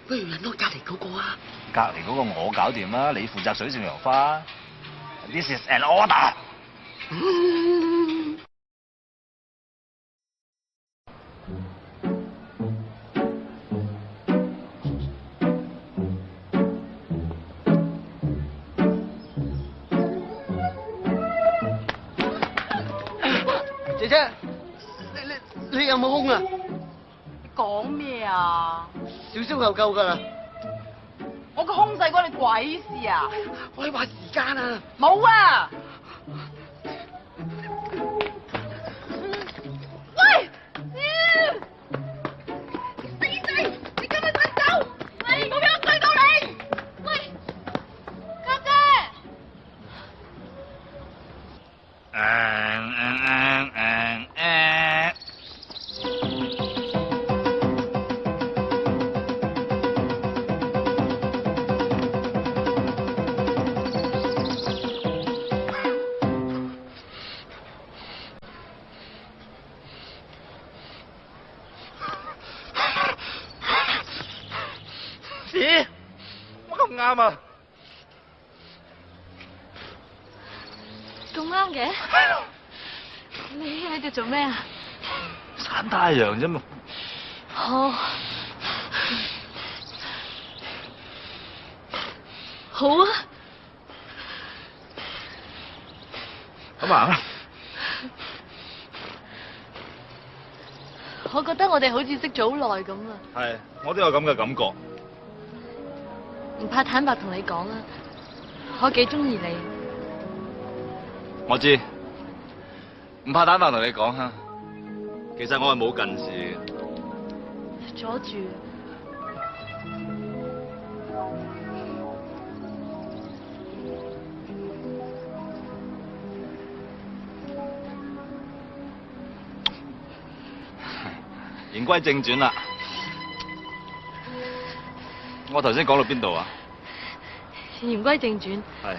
不如引到隔離嗰個啊！隔離嗰個我搞掂啦，你負責水性楊花。This is an order。姐姐，你有冇空啊？講咩啊？少少就夠㗎啦。我個胸細關你鬼事啊！我係話時間啊！冇啊！喂！死仔，你今日快走！喂，我俾我追到你！喂，家姐！咦？乜咁啱啊？咁啱嘅？你喺度做咩啊？曬太陽啫嘛。好。好啊。咁行啦。我覺得我哋好似識咗好耐咁啊！係，我都有咁嘅感覺。唔怕坦白同你講啊，我幾中意你。我知，唔怕坦白同你講吓，其實我係冇近視嘅。阻住。言歸正傳啦，我頭先講到邊度啊？言歸正傳。係，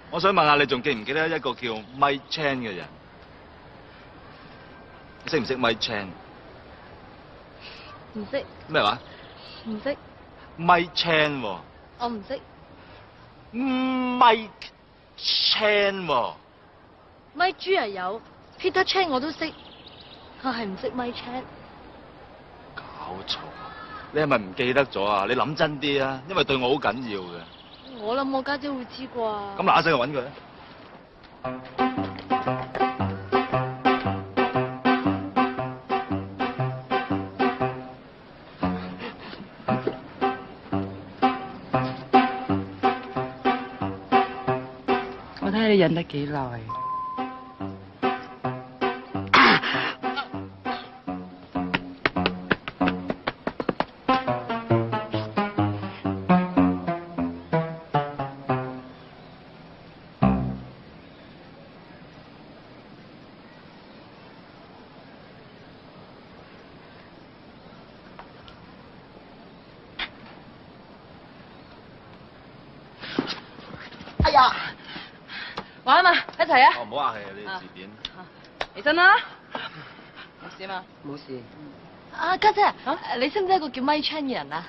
我想問下你仲記唔記得一個叫 Mike Chan 嘅人？你識唔識 Mike Chan？唔識。咩話？唔識。Mike Chan 喎。我唔識。Mike Chan 喎。Mike 豬又有 ，Peter Chan 我都識，我係唔識 Mike Chan。搞錯，你係咪唔記得咗啊？你諗真啲啊，因為對我好緊要嘅。我諗我家姐會知啩。咁嗱一聲去揾佢。我睇下你忍得幾耐。哎呀，玩啊嘛，一齊啊！哦，唔好客氣啊，你自便。起身啦，冇事嘛？冇事。啊，家姐，你識唔識一個叫 Mike Chan 嘅人啊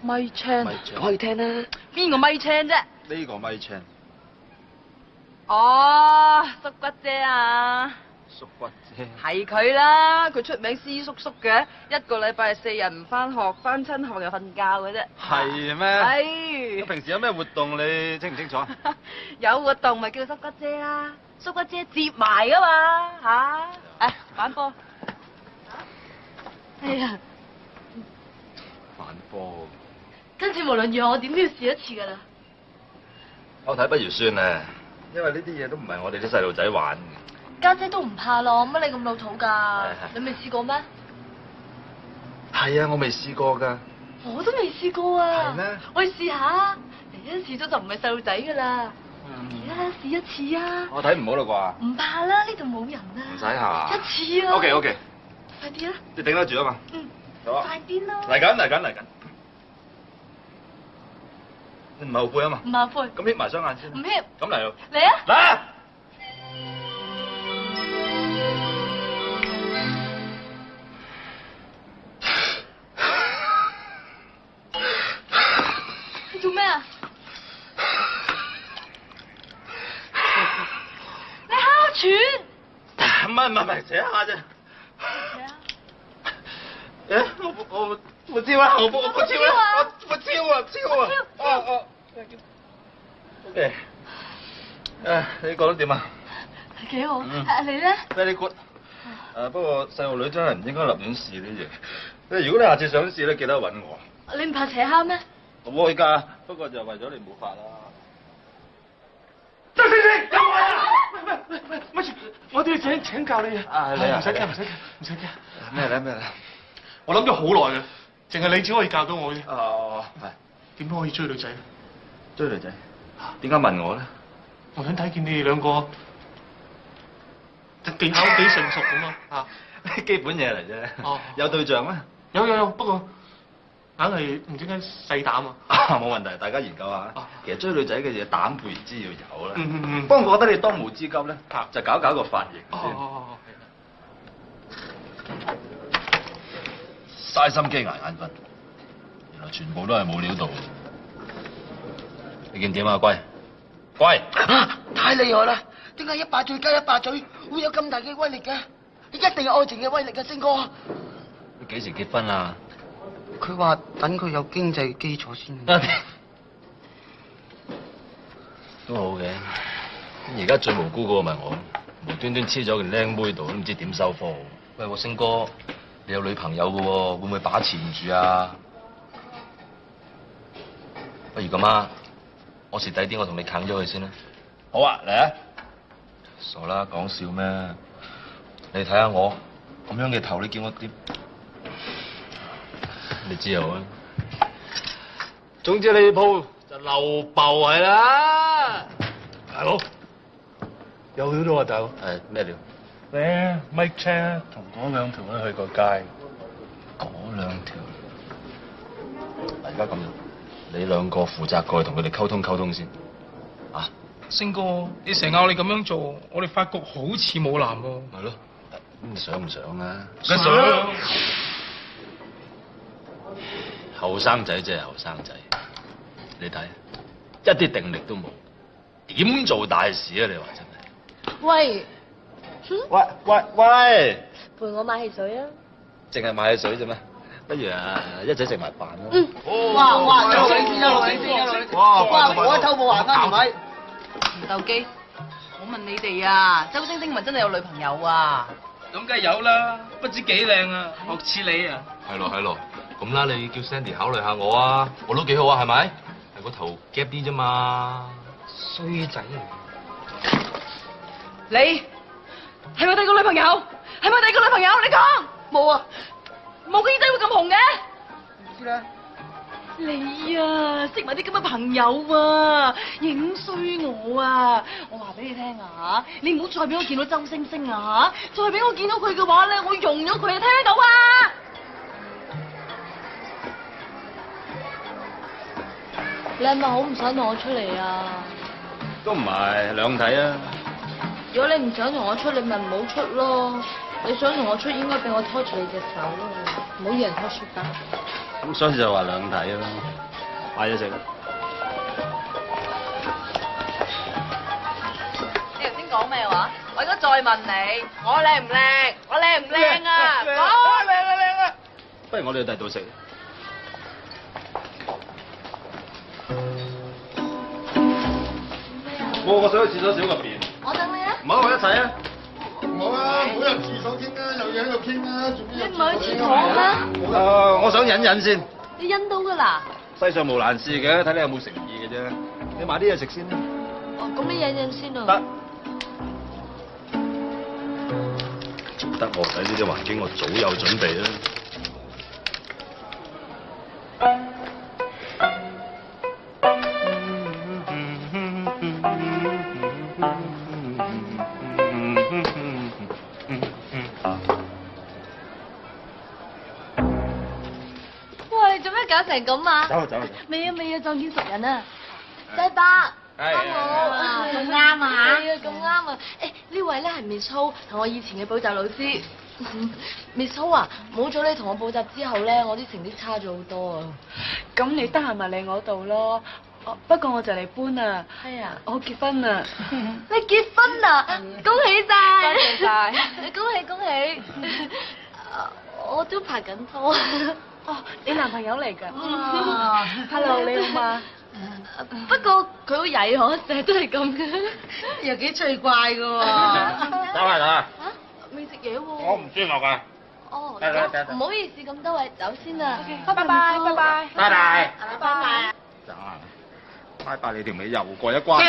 ？Mike Chan，講去聽啦。邊個 Mike Chan 啫？呢個 Mike Chan。哦，縮骨姐啊！縮骨姐。係佢啦，佢出名師叔叔嘅，一個禮拜4日唔返學，返親學又瞓覺嘅啫。係咩？係。平時有咩活動你清唔清楚？有活動咪叫縮骨姐啦，縮骨姐接埋噶嘛嚇。玩波。哎呀，玩波。跟住無論如何，我點都要試一次噶啦。我睇不如算啦，因為呢啲嘢都唔係我哋啲細路仔玩嘅。家姐都唔怕咯，乜你咁老土㗎？你未試過咩？係啊，我未試過㗎。我都未試過啊。係咩？我哋試下，嚟一試咗就唔係細路仔㗎啦。嚟啦，試一次啊！我睇唔好啦唔怕啦，呢度冇人啊。唔使嚇一次啊。OK， 快啲啦！你頂得住啊嘛？嗯。好啊。快啲啦！嚟緊。你唔係後悔啊嘛？唔後悔。咁瞇埋雙眼先。唔瞇。咁嚟咯。嚟啊！嚟！你做咩啊？你哮喘。唔係，寫下啫。誒，我招啊！我招啊！OK。你覺得點啊？幾好。你咧 ？Very good。不過細路女真係唔應該立亂試呢嘢。如果你下次想試咧，記得揾我。你唔怕扯蝦咩？我會㗎，不過就為咗你冇法啦。周星星，有我啊！喂，我都要請教你啊！唔使驚。咩咧？我諗咗好耐啦，淨係你只可以教到我啫。係。點樣可以追女仔咧？追女仔？點解問我咧？我想睇見你哋兩個技巧幾成熟咁啊！基本嘢嚟啫。哦。有對象咩？有，不過硬係唔知點解細膽啊！冇問題，大家研究下。其實追女仔嘅嘢膽固然之要有啦。不過我覺得你當務之急咧，就搞個髮型先。嘥心機捱眼瞓，原來全部都係冇料到。你見點啊，龜？太厲害啦！點解一把嘴加一把嘴會有咁大嘅威力嘅？一定係愛情嘅威力嘅，星哥。你幾時結婚啊？佢話等佢有經濟基礎先。都好嘅。而家最無辜嗰個咪我，無端端黐咗件靚妹度，都唔知點收科。喂，星哥，你有女朋友嘅喎，會唔會把持唔住啊？不如咁啊，我蝕底啲，我同你啃咗佢先啦。好啊，嚟啊！傻啦，講笑咩？你睇下我咁樣嘅頭，你叫我點？你知有啊。總之你鋪就漏爆係啦。大佬，有料到啊，大佬。係咩料？咧 Mike Chan 同嗰兩條咧去過街。嗰兩條？而家咁樣，你兩個負責過去同佢哋溝通先。啊？星哥，你成日拗你咁樣做，我哋發覺好似冇男喎。係咯。咁你想唔想啊？想。後生仔即係後生仔，你睇，一啲定力都冇，點做大事啊？你話真係。喂。喂！陪我買汽水啊！淨係買汽水啫咩？不如啊，一齊食埋飯啦。哇！有領先！哇！我一偷步行翻條位。唔鬥機，我問你哋啊，周星星咪真係有女朋友啊？咁梗係有啦，不知幾靚啊，學似你啊。係咯，咁啦，你叫 Sandy 考慮下我啊，我都幾好啊，係咪？係個頭夾啲啫嘛。衰仔嚟。你係咪第二個女朋友？係咪第二個女朋友？你講。冇啊。冇個耳仔會咁紅嘅。唔知咧。你啊，識埋啲咁嘅朋友啊，影衰我啊！我話俾你聽啊，你唔好再俾我見到周星星啊！再俾我見到佢嘅話咧，我容咗佢啊！聽得到啊？你係咪好唔想同我出嚟啊？都唔係，兩睇啊！如果你唔想同我出，你咪唔好出咯。你想同我出，應該俾我拖住你隻手啊，唔好以人拖雪糕。咁所以就話兩睇咯，買咗食啦。你頭先講咩話？我應該再問你，我靚唔靚？我靚唔靚啊？講靚啊！不如我哋去第度食。我想去廁所小個便。我等你啊！唔好，我一齊啊！唔好啊！唔好入廁所傾啊，有嘢喺度傾啊，做咩？你唔係去廁所咩？我想忍先。你忍到㗎啦？世上無難事嘅，睇你有冇誠意嘅啫。你買啲嘢食先啦。哦，咁你忍先啊。得。得我喺呢啲環境，我早有準備啦。做咩搞成咁啊？走啊走啊！未啊，撞見熟人啊！仔伯，啱我，咁啱啊係啊，咁啱啊！誒，呢位咧係 Miss Ho，係我以前嘅補習老師。Miss Ho 啊，冇咗你同我補習之後咧，我啲成績差咗好多啊！咁你得閒咪嚟我度咯。不過我就嚟搬啦。係啊，我結婚啦。你結婚啦？恭喜晒！多謝晒。恭喜！我都拍緊拖。哦，你男朋友嚟㗎？Hello，你好嘛？不過佢好曳嗬，成日都係咁嘅。又幾趣怪㗎喎。走啊！未食嘢喎。我唔專落㗎。哦，得唔好意思，咁多位走先啦。拜拜。拜拜。走啊！拜拜你條尾又過一關。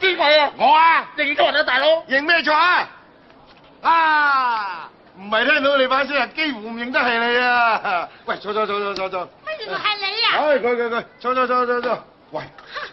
邊位啊？我啊，認錯人啊，大佬。認咩錯啊？啊！唔係聽到你把聲啊，幾乎唔認得係你啊！喂，坐。乜原來係你啊？唉，佢，坐。喂，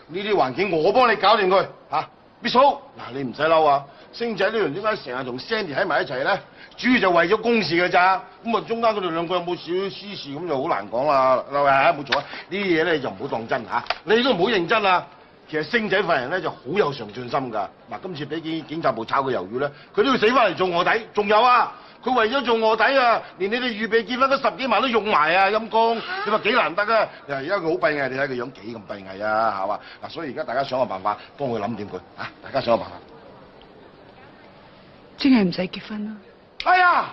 呢啲環境我幫你搞掂佢嚇。Miss Ho，嗱你唔使嬲啊。星仔呢輪點解成日同 Sandy 喺埋一齊咧？主要就為咗公事嘅咋。咁啊，中間佢哋兩個有冇少少私事咁就好難講啦。係冇錯啊，呢啲嘢咧就唔好當真嚇。你都唔好認真啊。其實星仔份人咧就好有上進心㗎。嗱，今次俾警察部炒個魷魚咧，佢都要死翻嚟做臥底。仲有啊！佢為咗做臥底啊，連你哋預備結婚嗰10幾萬都用埋啊！陰公，你話幾難得啊？而家佢好閉翳，你睇佢樣幾咁閉翳啊？係嘛？嗱，所以而家大家想個辦法幫佢諗掂佢啊！大家想個辦法，真係唔使結婚啦。哎呀，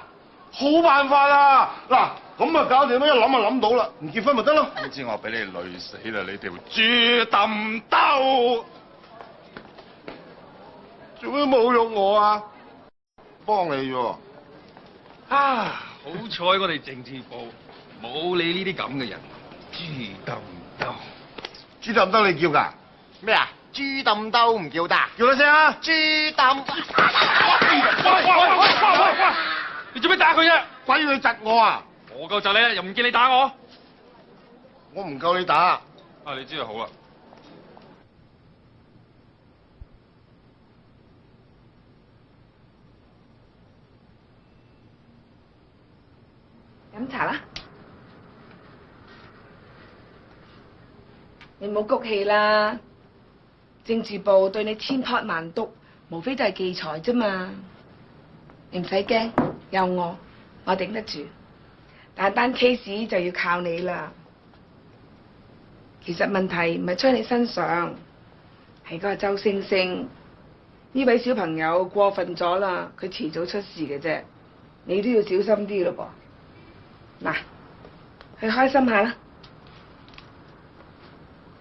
好辦法啊！嗱，咁啊搞掂啦，一諗就諗到啦，唔結婚咪得咯。你知我俾你累死啦！你條豬抌兜，做咩侮辱我啊？幫你啫。啊！好彩我哋政治部冇你呢啲咁嘅人，豬抌兜。豬抌兜你叫㗎？咩啊？豬抌兜唔叫得？叫一聲啊！豬抌。喂！你做咩打佢啫？鬼佢窒我啊！我夠窒你，又唔見你打我。我唔夠你打。啊，你知就好啦。飲茶啦，你唔好谷氣啦。政治部對你千撲萬督，無非就係忌才啫嘛。你唔使驚，有我頂得住。但係單 case 就要靠你啦。其實問題唔係出喺你身上，係嗰個周星星呢位小朋友過分咗啦，佢遲早出事嘅啫。你都要小心啲咯噃。嗱，去開心下啦！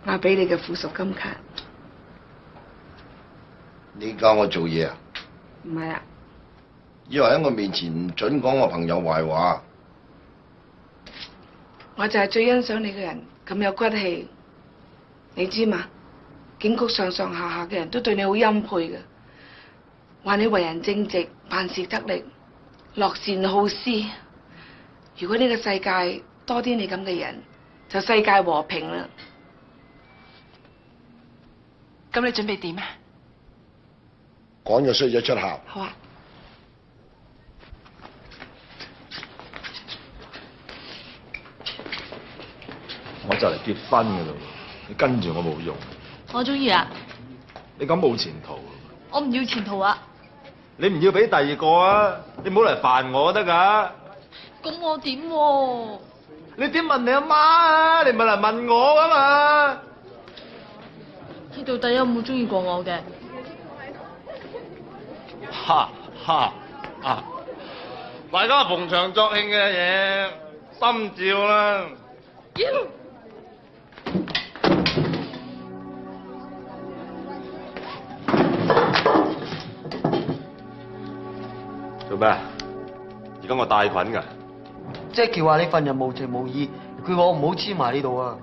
我俾你嘅附屬金卡。你教我做嘢啊？唔係啊。以為喺我面前唔准講我朋友壞話。我就係最欣賞你嘅人，咁有骨氣。你知嘛？警局上上下下嘅人都對你好欽佩嘅，話你為人正直、辦事得力、樂善好施。如果呢個世界多啲你咁嘅人，就世界和平啦。咁你準備點啊？趕個衰仔出校。好啊。我就嚟結婚㗎啦，你跟住我冇用。我中意啊！你咁冇前途。我唔要前途啊！你唔要俾第二個啊！你唔好嚟煩我得㗎。咁我點喎？你點問你阿媽啊？你唔係嚟問我㗎嘛？你到底有冇中意過我嘅？哈哈啊！大家逢場作興嘅嘢，心照啦。做咩？而家我帶菌㗎。Jackie 話你份人無情無義，佢話我唔好黐埋呢度啊。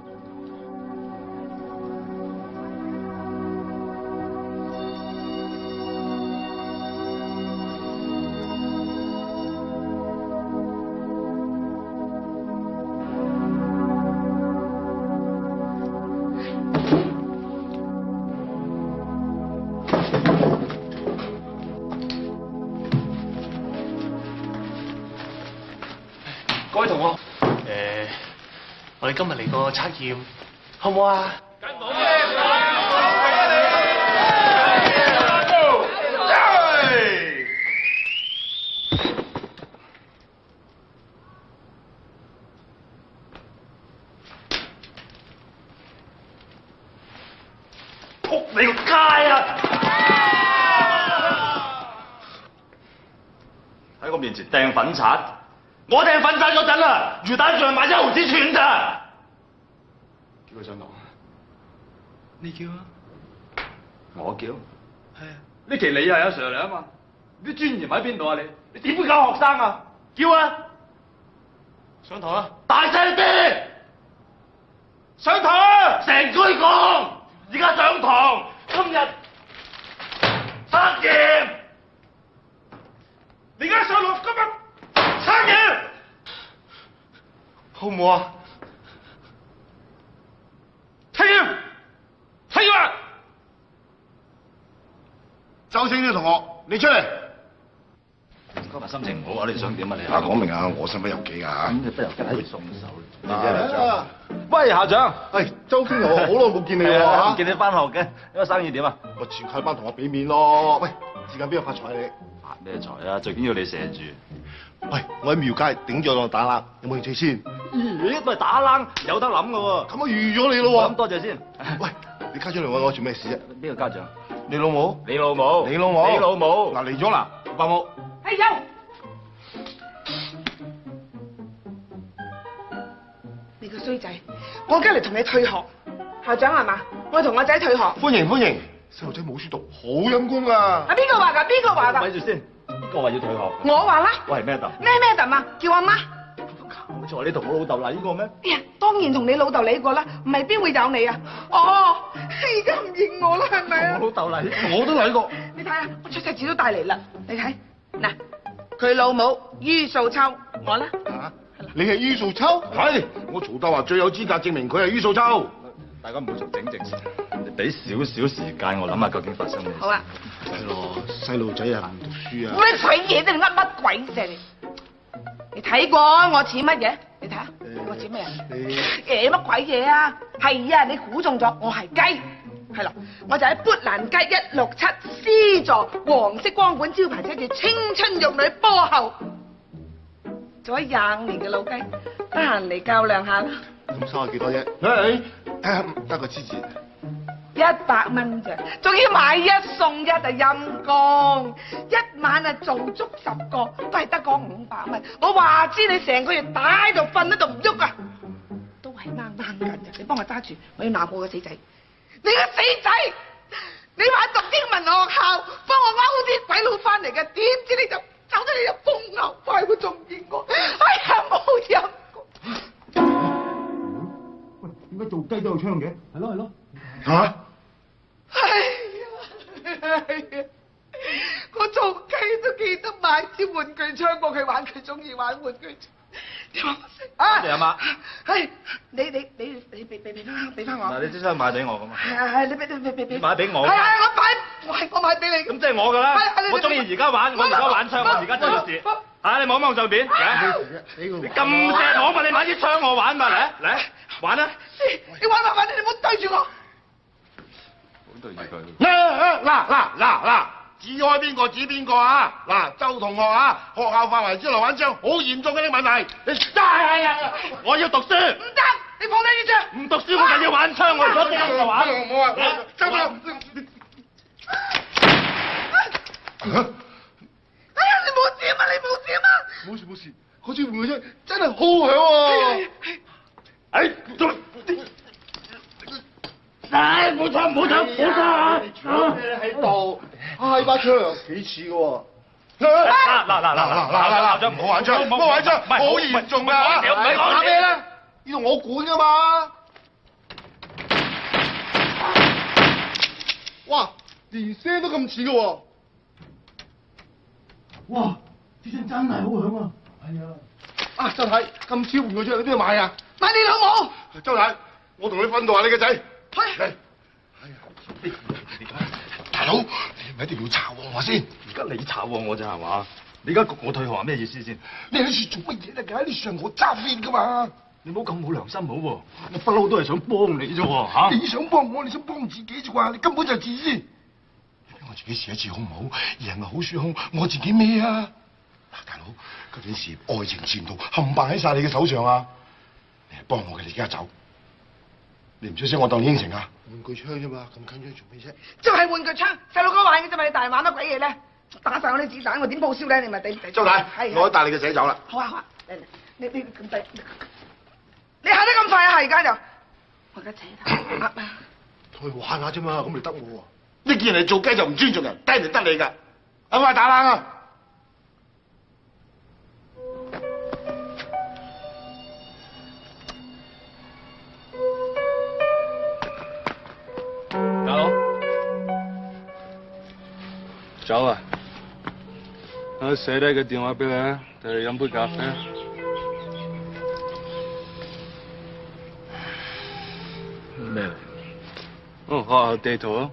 各位同學，我哋今日嚟個測驗，好唔好啊？仆你個街啊！喺我面前掟粉刷，我掟粉刷嗰陣啊，魚蛋上賣1毫子串咋？叫佢上堂。你叫啊？我叫。係啊，呢期你係阿 Sir 嚟啊嘛？啲尊嚴喺邊度啊你？你點會教學生啊？叫啊！上堂啊！大聲啲！上堂！成句講。而家上堂，今日測驗。你而家上落今日測驗，好唔好啊？睇啊！周星啲同學，你出嚟。今日心情唔好啊！你想點啊你？講明啊，我身不由己㗎嚇。咁你不由己送手。你啫，喂，校長。喂，周星同學，好耐冇見你喎嚇。唔見你翻學嘅，因為生意點啊？我全靠班同學俾面咯。喂，時間邊度發財你？發咩財啊？最緊要你射住。喂，我喺廟街頂咗檔打冷，有冇興趣先？咦，都係打冷，有得諗㗎喎。咁我預咗你咯喎。咁多謝先。喂，你家長嚟揾我做咩事啫？邊個家長？你老母。你老母。你老母。你老母。嗱嚟咗啦，伯母。係有。你個衰仔，我今日嚟同你退學，校長係嘛？我同我仔退學。歡迎歡迎，細路仔冇書讀，好陰功啊！啊邊個話㗎？邊個話㗎？咪住先，邊個話要退學？我話啦。喂，咩揼？咩揼啊？叫阿媽。冇錯，你同我老豆嚟呢個咩？哎呀，當然同你老豆嚟過啦，唔係邊會有你啊？哦，而家唔認我啦，係咪啊？我老豆嚟，我都嚟過。你睇下，我出世紙都帶嚟啦，你睇嗱，佢老母于素秋，我啦。嚇！你係于素秋？係，我曹德華最有資格證明佢係于素秋。大家唔好做整正先，你俾少少時間我諗下究竟發生咩事。好啊。係咯，細路仔啊唔讀書啊。咩鬼嘢啫？你噏乜鬼啫你？你睇過我似乜嘢？你睇下，我似咩啊？乜鬼嘢啊？係啊，你估中咗，我係雞。係啦，我就喺砵蘭街167 C 座黃色光管招牌寫住青春玉女波后，做咗25年嘅老雞，得閒嚟較量下啦。咁收下幾多啫？得個支持。100蚊啫，仲要買1送1啊！陰公，一晚啊做足10個，都係得嗰500蚊。我話知你成個月打喺度瞓喺度唔喐啊，都係掹緊嘅。你幫我揸住，我要鬧我個死仔。你個死仔，你話讀英文學校，幫我勾啲鬼佬翻嚟嘅，點知你就走咗你就風牛快活仲見我，哎呀冇陰公。喂，點解做雞都有槍嘅？係咯。嚇！係啊，我做雞都記得買支玩具槍過佢玩，佢中意玩玩具槍。點啊？啊！你阿媽。係你俾翻我。嗱，你即刻買俾我咁啊。係你俾。買俾我。係我買俾你。咁即係我㗎啦。我中意而家玩，我而家玩槍，我而家真係事。嚇！你望望上邊。你咁錫我嘛？你買支槍我玩嘛？嚟玩啊！你玩，你唔好對住我。對住佢。嗱，指開邊個指邊個啊！嗱，周同學啊，學校範圍之內玩槍好嚴重嘅呢個問題。你我要讀書。唔得，你放低呢槍。唔讀書我就要玩槍，我想聽我玩。我啊，周同學。哎呀，你冇事啊嘛，你冇事啊嘛。冇事，嗰支玩具槍真係好響啊！冇錯！喺度，把槍幾似嘅喎。嗱，唔好玩槍，好嚴重啊！打咩咧？呢度我管噶嘛。哇，連聲都咁似嘅喎。哇，支槍真係好響啊！係啊。啊，周太，咁超玩具槍，你邊度買啊？買你老母。周太，我同你訓導下你個仔。嚟。大佬，你唔一定要查我先。而家你查我咋係嘛？你而家焗我退學係咩意思先？你喺處做乜嘢嚟㗎？呢處係我揸 fit 㗎嘛。你唔好咁冇良心好喎！我不嬲都係想幫你啫喎嚇！你想幫我，你想幫自己啫啩？你根本就係自私。我自己試一次好唔好？贏係好輸好，我自己孭啊！嗱，大佬，嗰件事愛情前途冚唪唥喺晒你嘅手上啊！你係幫我嘅，你而家走。你唔出聲，我當你應承啊！玩具槍啫嘛，咁近咗做咩啫？就係玩具槍，細路哥玩嘅啫嘛，你大玩乜鬼嘢咧？打晒我啲子彈，我點報銷咧？你咪抵。周太，我帶你個仔走啦。好啊好啊，你咁抵，你行得咁快啊？而家就我個仔啊！去玩下啫嘛，咁咪得喎。呢件人做雞就唔尊重人，低人得你㗎。阿快打冷啊！大佬，走啊！我寫低個電話俾你啊，帶你飲杯咖啡。咩？學校地圖啊，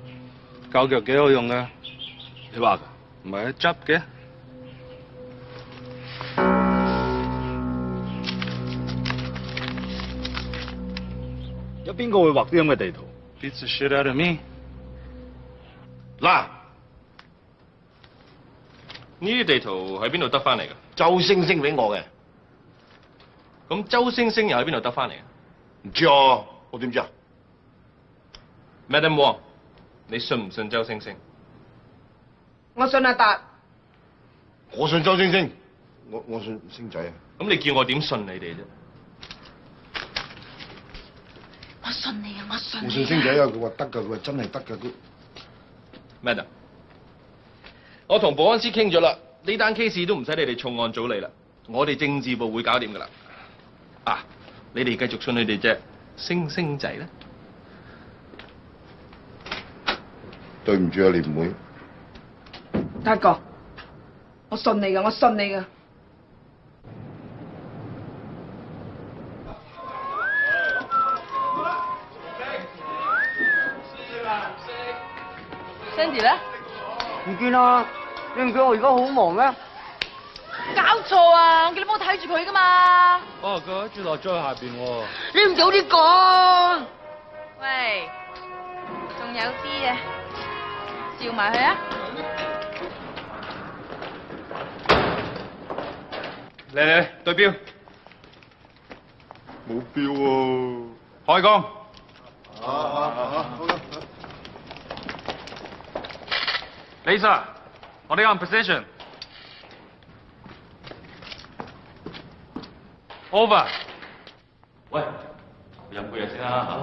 教腳幾好用噶。你話㗎？唔係啊，執嘅。有邊個會畫啲咁嘅地圖 ？Beats the shit out of me！嗱，呢啲地圖喺邊度得翻嚟㗎？周星星俾我嘅。咁周星星又喺邊度得翻嚟啊？唔知啊，我點知啊 ？Madam Wong，你信唔信周星星？我信阿達。我信周星星，我信星仔啊。咁你叫我點信你哋啫？我信你啊！我信你。我信星仔啊！佢話得㗎，佢話真係得㗎。佢 Madam， 我同保安司傾咗啦，呢單 case 都唔使你哋重案組嚟啦，我哋政治部會搞掂㗎啦。啊，你哋繼續信你哋啫，星星仔啦。對唔住啊，蓮妹。達哥，我信你㗎，我信你㗎。Sandy 咧？唔見啊！你唔見我而家好忙咩？搞錯啊！我叫你幫我睇住佢噶嘛。哦，佢住落咗去下邊喎。你唔早啲講。喂，仲有啲啊，照埋佢啊！嚟對標。冇標喎。開工。Lisa， 我哋 on position。Over。喂，飲杯嘢先啦。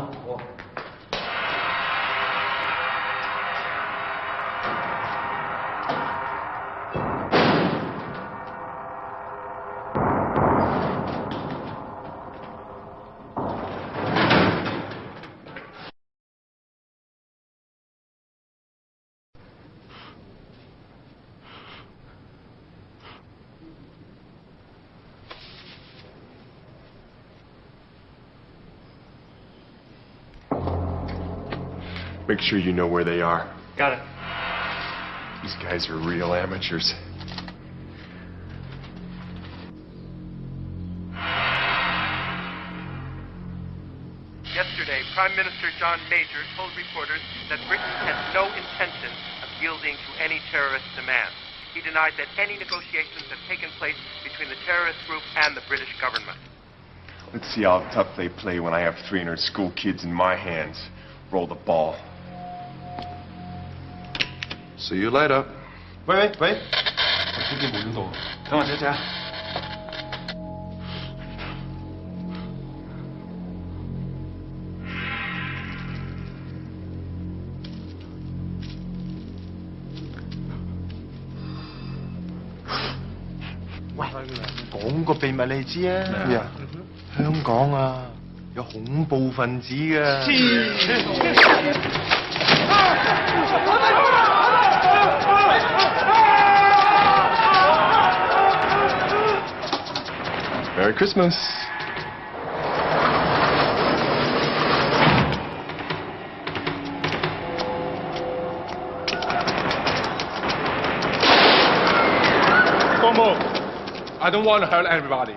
Make sure you know where they are. Got it. These guys are real amateurs. Yesterday, Prime Minister John Major told reporters that Britain had no intention of yielding to any terrorist demands. He denied that any negotiations have taken place between the terrorist group and the British government. Let's see how tough they play when I have 300 school kids in my hands. Roll the ball. See you later. 喂，我司機冇料到，等我睇睇啊。喂，講個秘密你知啊？咩啊？香港啊，有恐怖分子㗎。Merry Christmas. Don't move. I don't want to hurt everybody.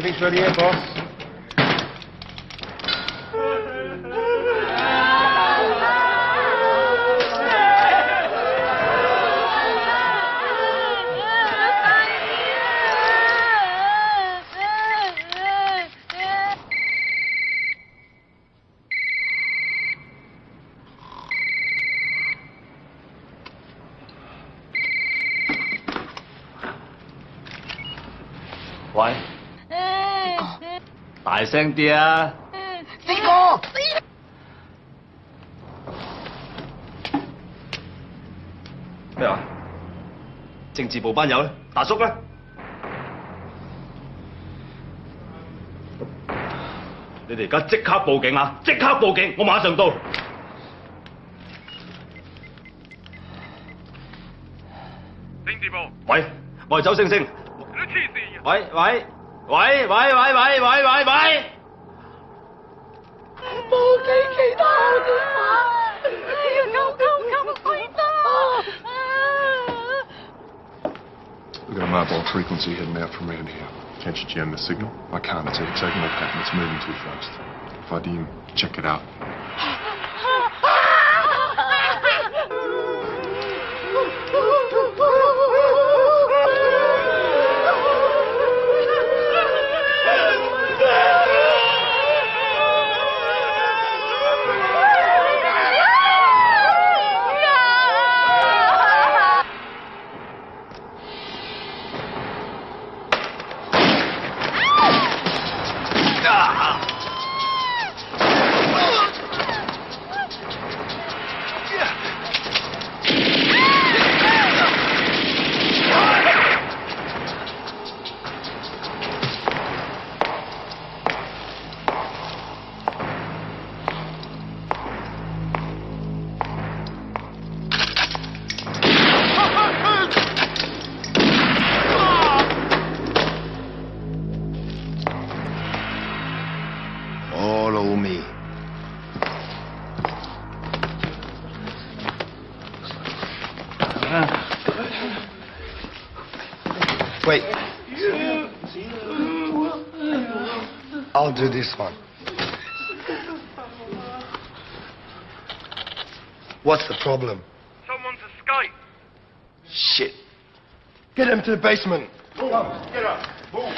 Everything's ready here, boss.喂，大聲啲啊！四哥，咩話？政治部班友咧，大叔咧？你哋而家即刻報警啊！即刻報警，我馬上到。政治部，喂，我係周星星。你都黐線嘅。喂！冇記其他號電話。哎呀，救鬼得We got a mobile frequency heading out from around here. Can't you jam the signal? I can't. It's a signal pattern. It's moving too fast. Vadim, check it out. Follow me. Wait. I'll do this one. What's the problem? Someone's escaped. Shit. Get him to the basement. Come, get up. Move.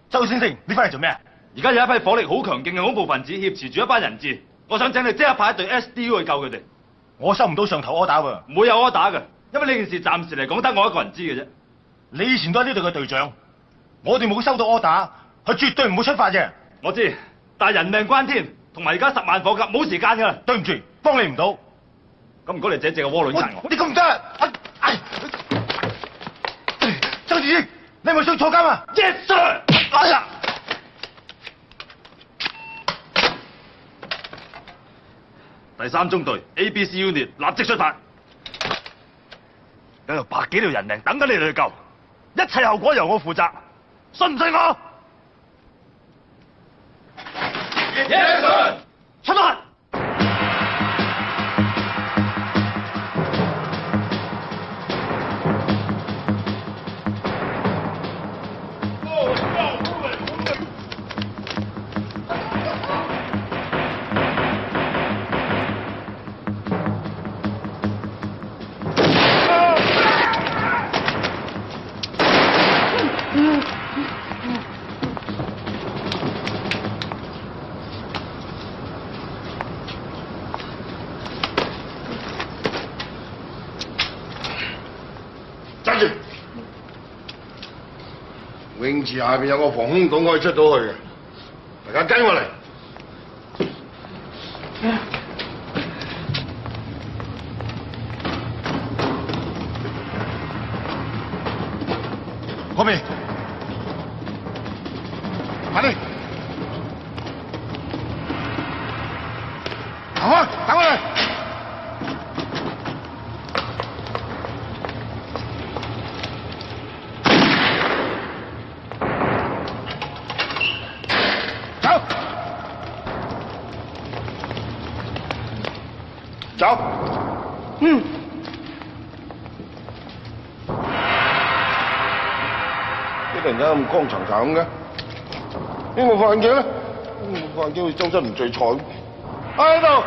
周先生，你翻嚟做咩啊？而家有一批火力好強勁嘅恐怖分子挾持住一班人質，我想請你即刻派一隊 SDU 去救佢哋。我收唔到上頭 order 喎，唔會有 order 嘅，因為呢件事暫時嚟講得我一個人知嘅啫。你以前都係呢度嘅隊長，我哋冇收到 order，佢絕對唔會出發嘅。我知，但係人命關天，同埋而家10萬火急，冇時間㗎啦。對唔住，幫你唔到。咁唔該你借個窩輪撐我。你咁唔得！周志英，你係咪想坐監啊 ？Yes sir。哎呀！第3中隊 ABC Unit 立即出發，有100幾條人命等緊你哋去救，一切後果由我負責，信唔信我 ？Yes sir。出發！揸住！泳池下邊有個防空洞可以出到去嘅，大家跟我嚟。嗰邊，快啲！行開，等我嚟！走。嗯。你突然間咁光層層嘅，你冇副眼鏡咧？冇副眼鏡好似周身唔聚財。喺度。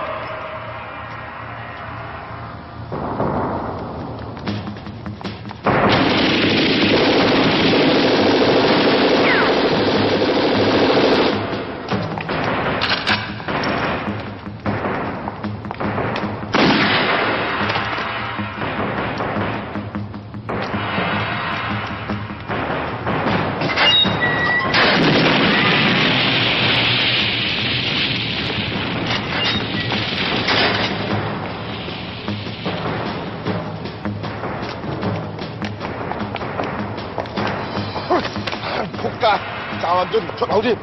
炸爛咗唔出口添。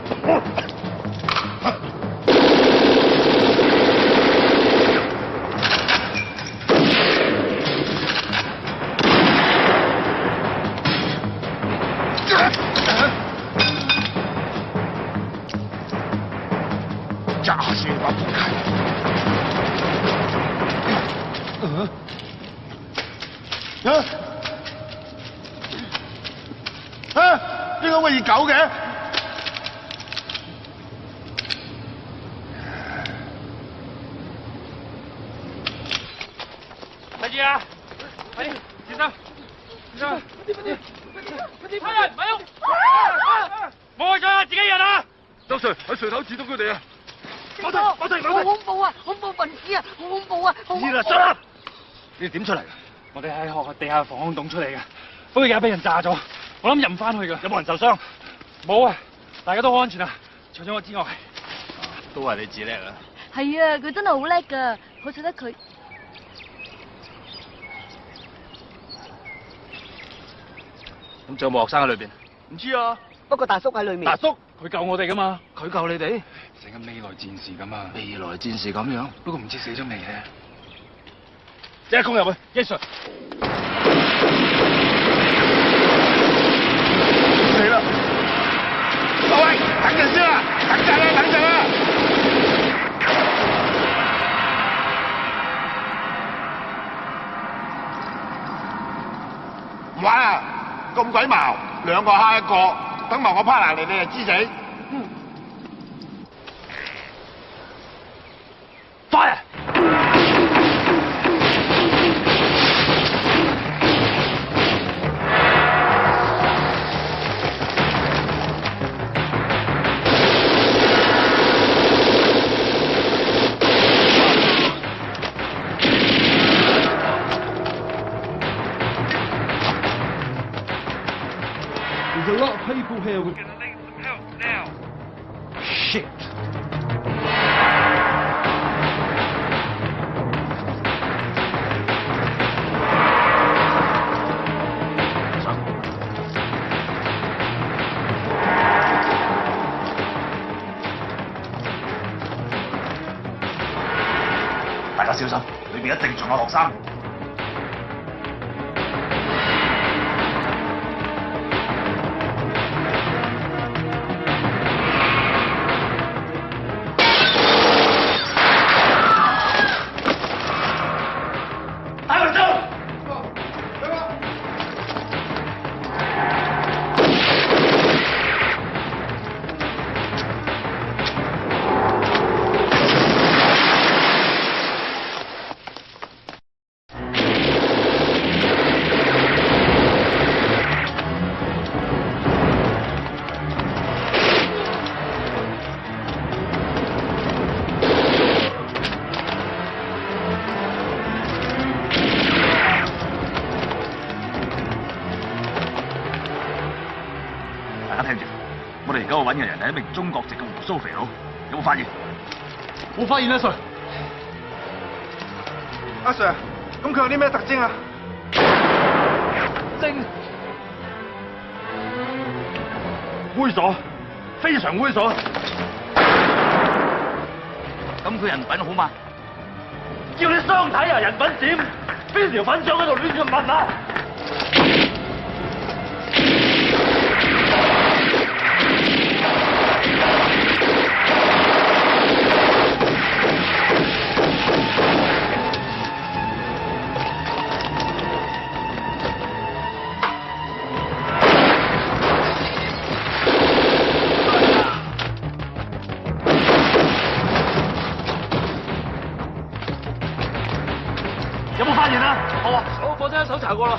炸死你把仆街！點解會熱狗嘅？睇住啊！快啲，先生，先生，快啲！差人，咪喐！冇咗啊！自己人啊！周 Sir 喺垂頭指到佢哋啊！好恐怖啊！恐怖分子啊！好恐怖啊！知啦，收啦！你哋點出嚟㗎？我哋喺學校地下防空洞出嚟嘅，不過而家俾人炸咗，我諗入唔翻去㗎。有冇人受傷？冇啊，大家都好安全啊，除咗我之外。都係你自叻啊！係啊，佢真係好叻㗎，好彩得佢。咁仲有冇學生喺裏邊？唔知啊。不過大叔喺裏面。大叔，佢救我哋㗎嘛？佢救你哋？成個未來戰士咁啊！未來戰士咁樣，不過唔知死咗未咧。即刻攻入去，Yes sir。嚟啦！各位，等陣先啦，等陣啦，等陣啦！唔玩啊！咁鬼矛，兩個蝦一個，等埋我 partner 嚟，你就知死。Fire！There's a lot of people here with... Shit! 大家小心，裏邊一定仲有學生。大家聽住，我哋而家揾嘅人係一名中國籍嘅胡鬚肥佬，有冇發現？冇發現啊，Sir。阿 Sir， 咁佢有啲咩特徵啊？猥瑣，非常猥瑣。咁佢人品好嘛？叫你相睇啊！人品點？邊條粉腸喺度亂咁問啊？發現啦。好啊，我真係搜查過啦。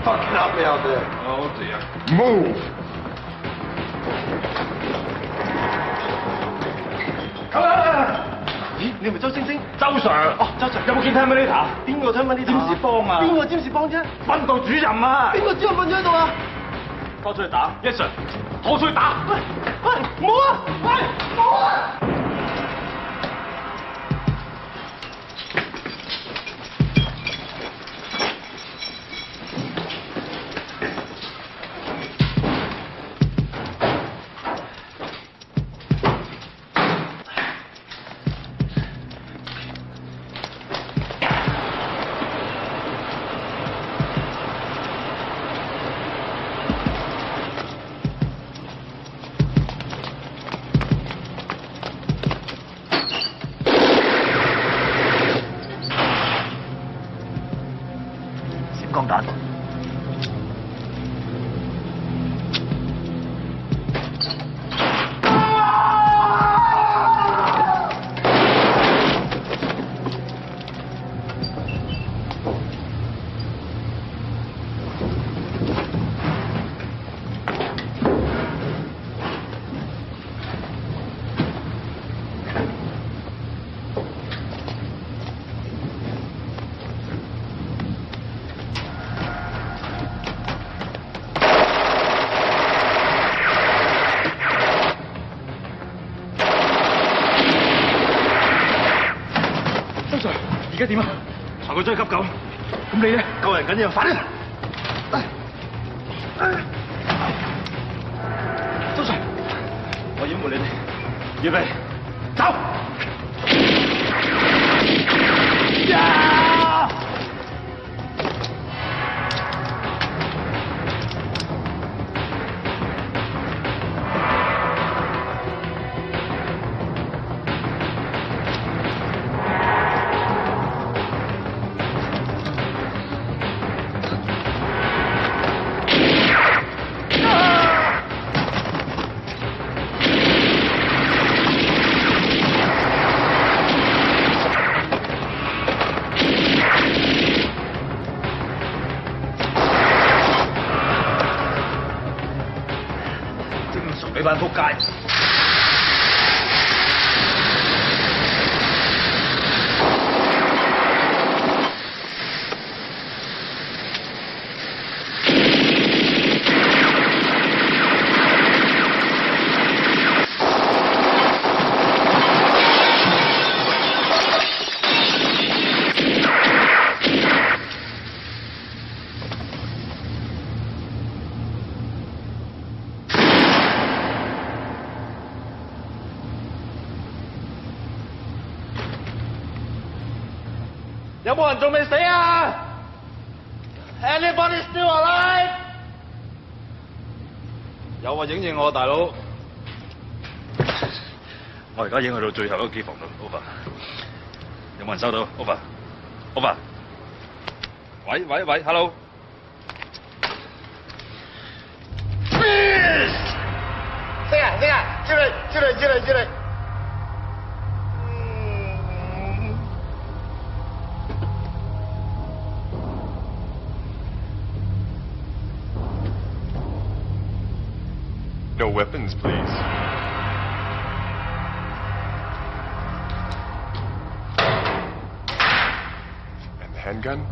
Fucking help me out there. Oh dear. Move. 咦，你係咪周星星？周 Sir。哦，周 Sir，有冇見 Terminator？邊個 Terminator？占士邦啊？邊個占士邦啫？訓導主任啊！邊個主任瞓咗喺度啊？拖出去打。Yes Sir。拖出去打。喂，唔好啊！喂，唔好啊！光彈。而家點啊？查佢追急救。咁你咧？救人緊要，快啲！周 Sir， 我掩護你哋，預備，走！你班仆街！有冇人仲未死啊 ？Anybody still alive？ 有啊，影認我大佬。我而家影去到最後一個機房度 ，over。有冇人收到 ？over。喂 ，hello。這個，進來。No weapons, please. And the handgun?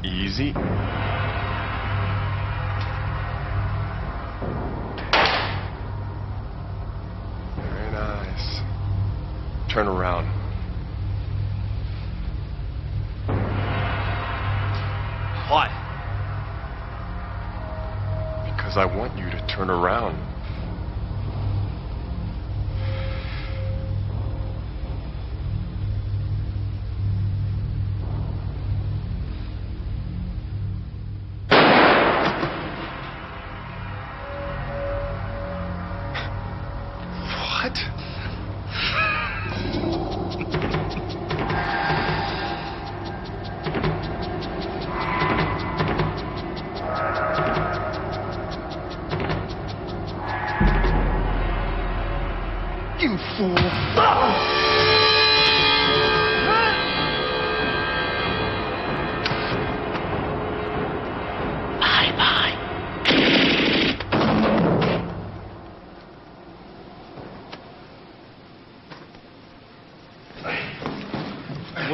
Easy. Very nice. Turn around. Why? Because I want you to turn around. What?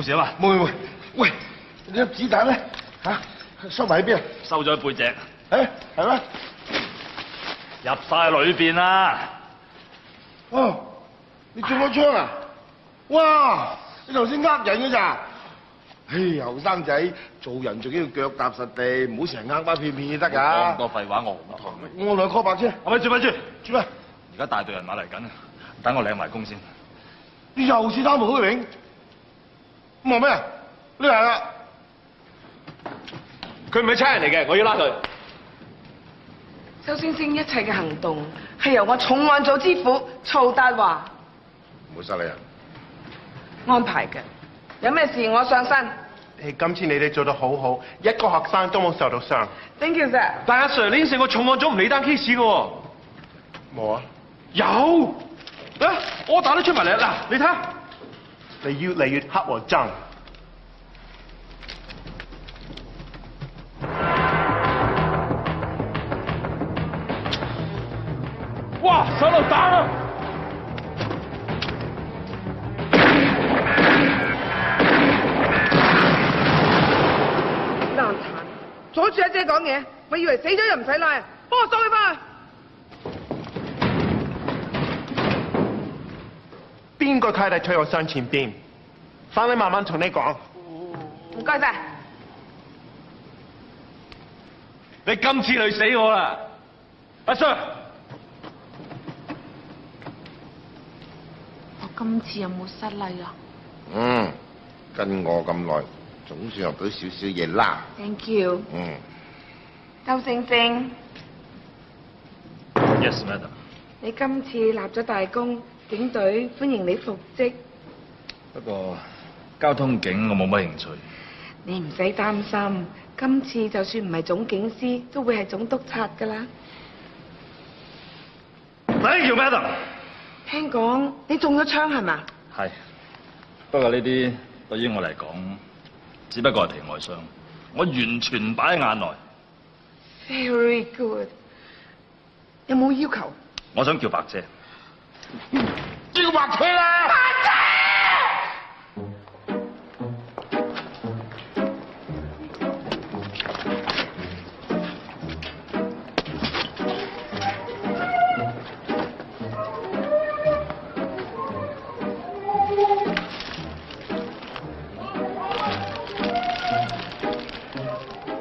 冇事啊嘛？冇。喂，你粒子彈咧收埋喺邊啊？收咗喺背脊。係咩？入晒裏邊啦。哦，你中咗槍啊？哇！你頭先呃人嘅咋？唉，後生仔做人最緊要腳踏實地，唔好成日呃巴騙騙得㗎。講咁多廢話，我好痛。我同你 call 白先。咪住，做咩？而家大隊人馬嚟緊，等我領埋工先。你又是貪慕虛榮？咁話咩啊？呢係啦。佢唔係差人嚟嘅，我要拉佢。周星星一切嘅行動係由我重案組之父曹達華唔會失禮啊！安排嘅，有咩事我上身。今次你哋做得好好，一個學生都冇受到傷。 Thank you sir。但阿 Sir， 你成個重案組唔理單 case 嘅喎。冇啊？有啊！我打得出埋嚟嗱，你睇下。你越嚟越黑和憎。哇！手榴彈啊！爛壇，阻住阿姐講嘢，我以為死咗又唔使拉，幫我送佢返去。邊個太太推我上前邊？翻嚟慢慢同你講。唔該晒。你今次累死我啦，阿 Sir。今次有冇失禮啊？跟我咁耐，總算學到少少嘢啦。Thank you。周星星。Yes, madam。你今次立咗大功，警隊歡迎你復職。不過交通警我冇乜興趣。你唔使擔心，今次就算唔係總警司，都會係總督察㗎啦。Thank you, madam。聽講你中咗槍係嘛？係，不過呢啲對於我嚟講，只不過係皮外傷，我完全唔擺喺眼內。Very good。有冇要求？我想叫白姐。叫白姐啦！白姐！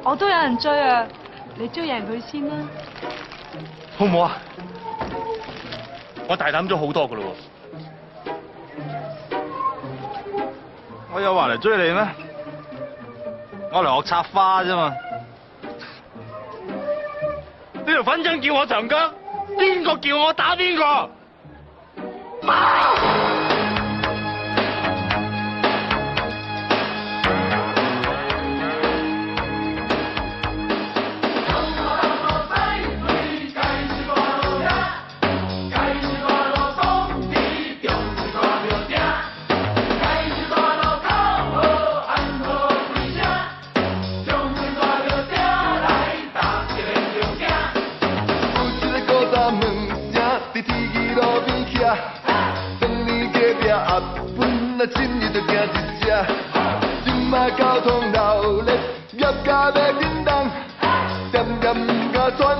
我都有人追啊，你追贏佢先啦，好唔好啊？我大膽咗好多噶咯喎。我有話嚟追你咩？我嚟學插花啫嘛。呢條粉腸叫我長腳，邊個叫我打邊個？今日就行一只，今麦交通闹热，业界要紧张，点点甲转。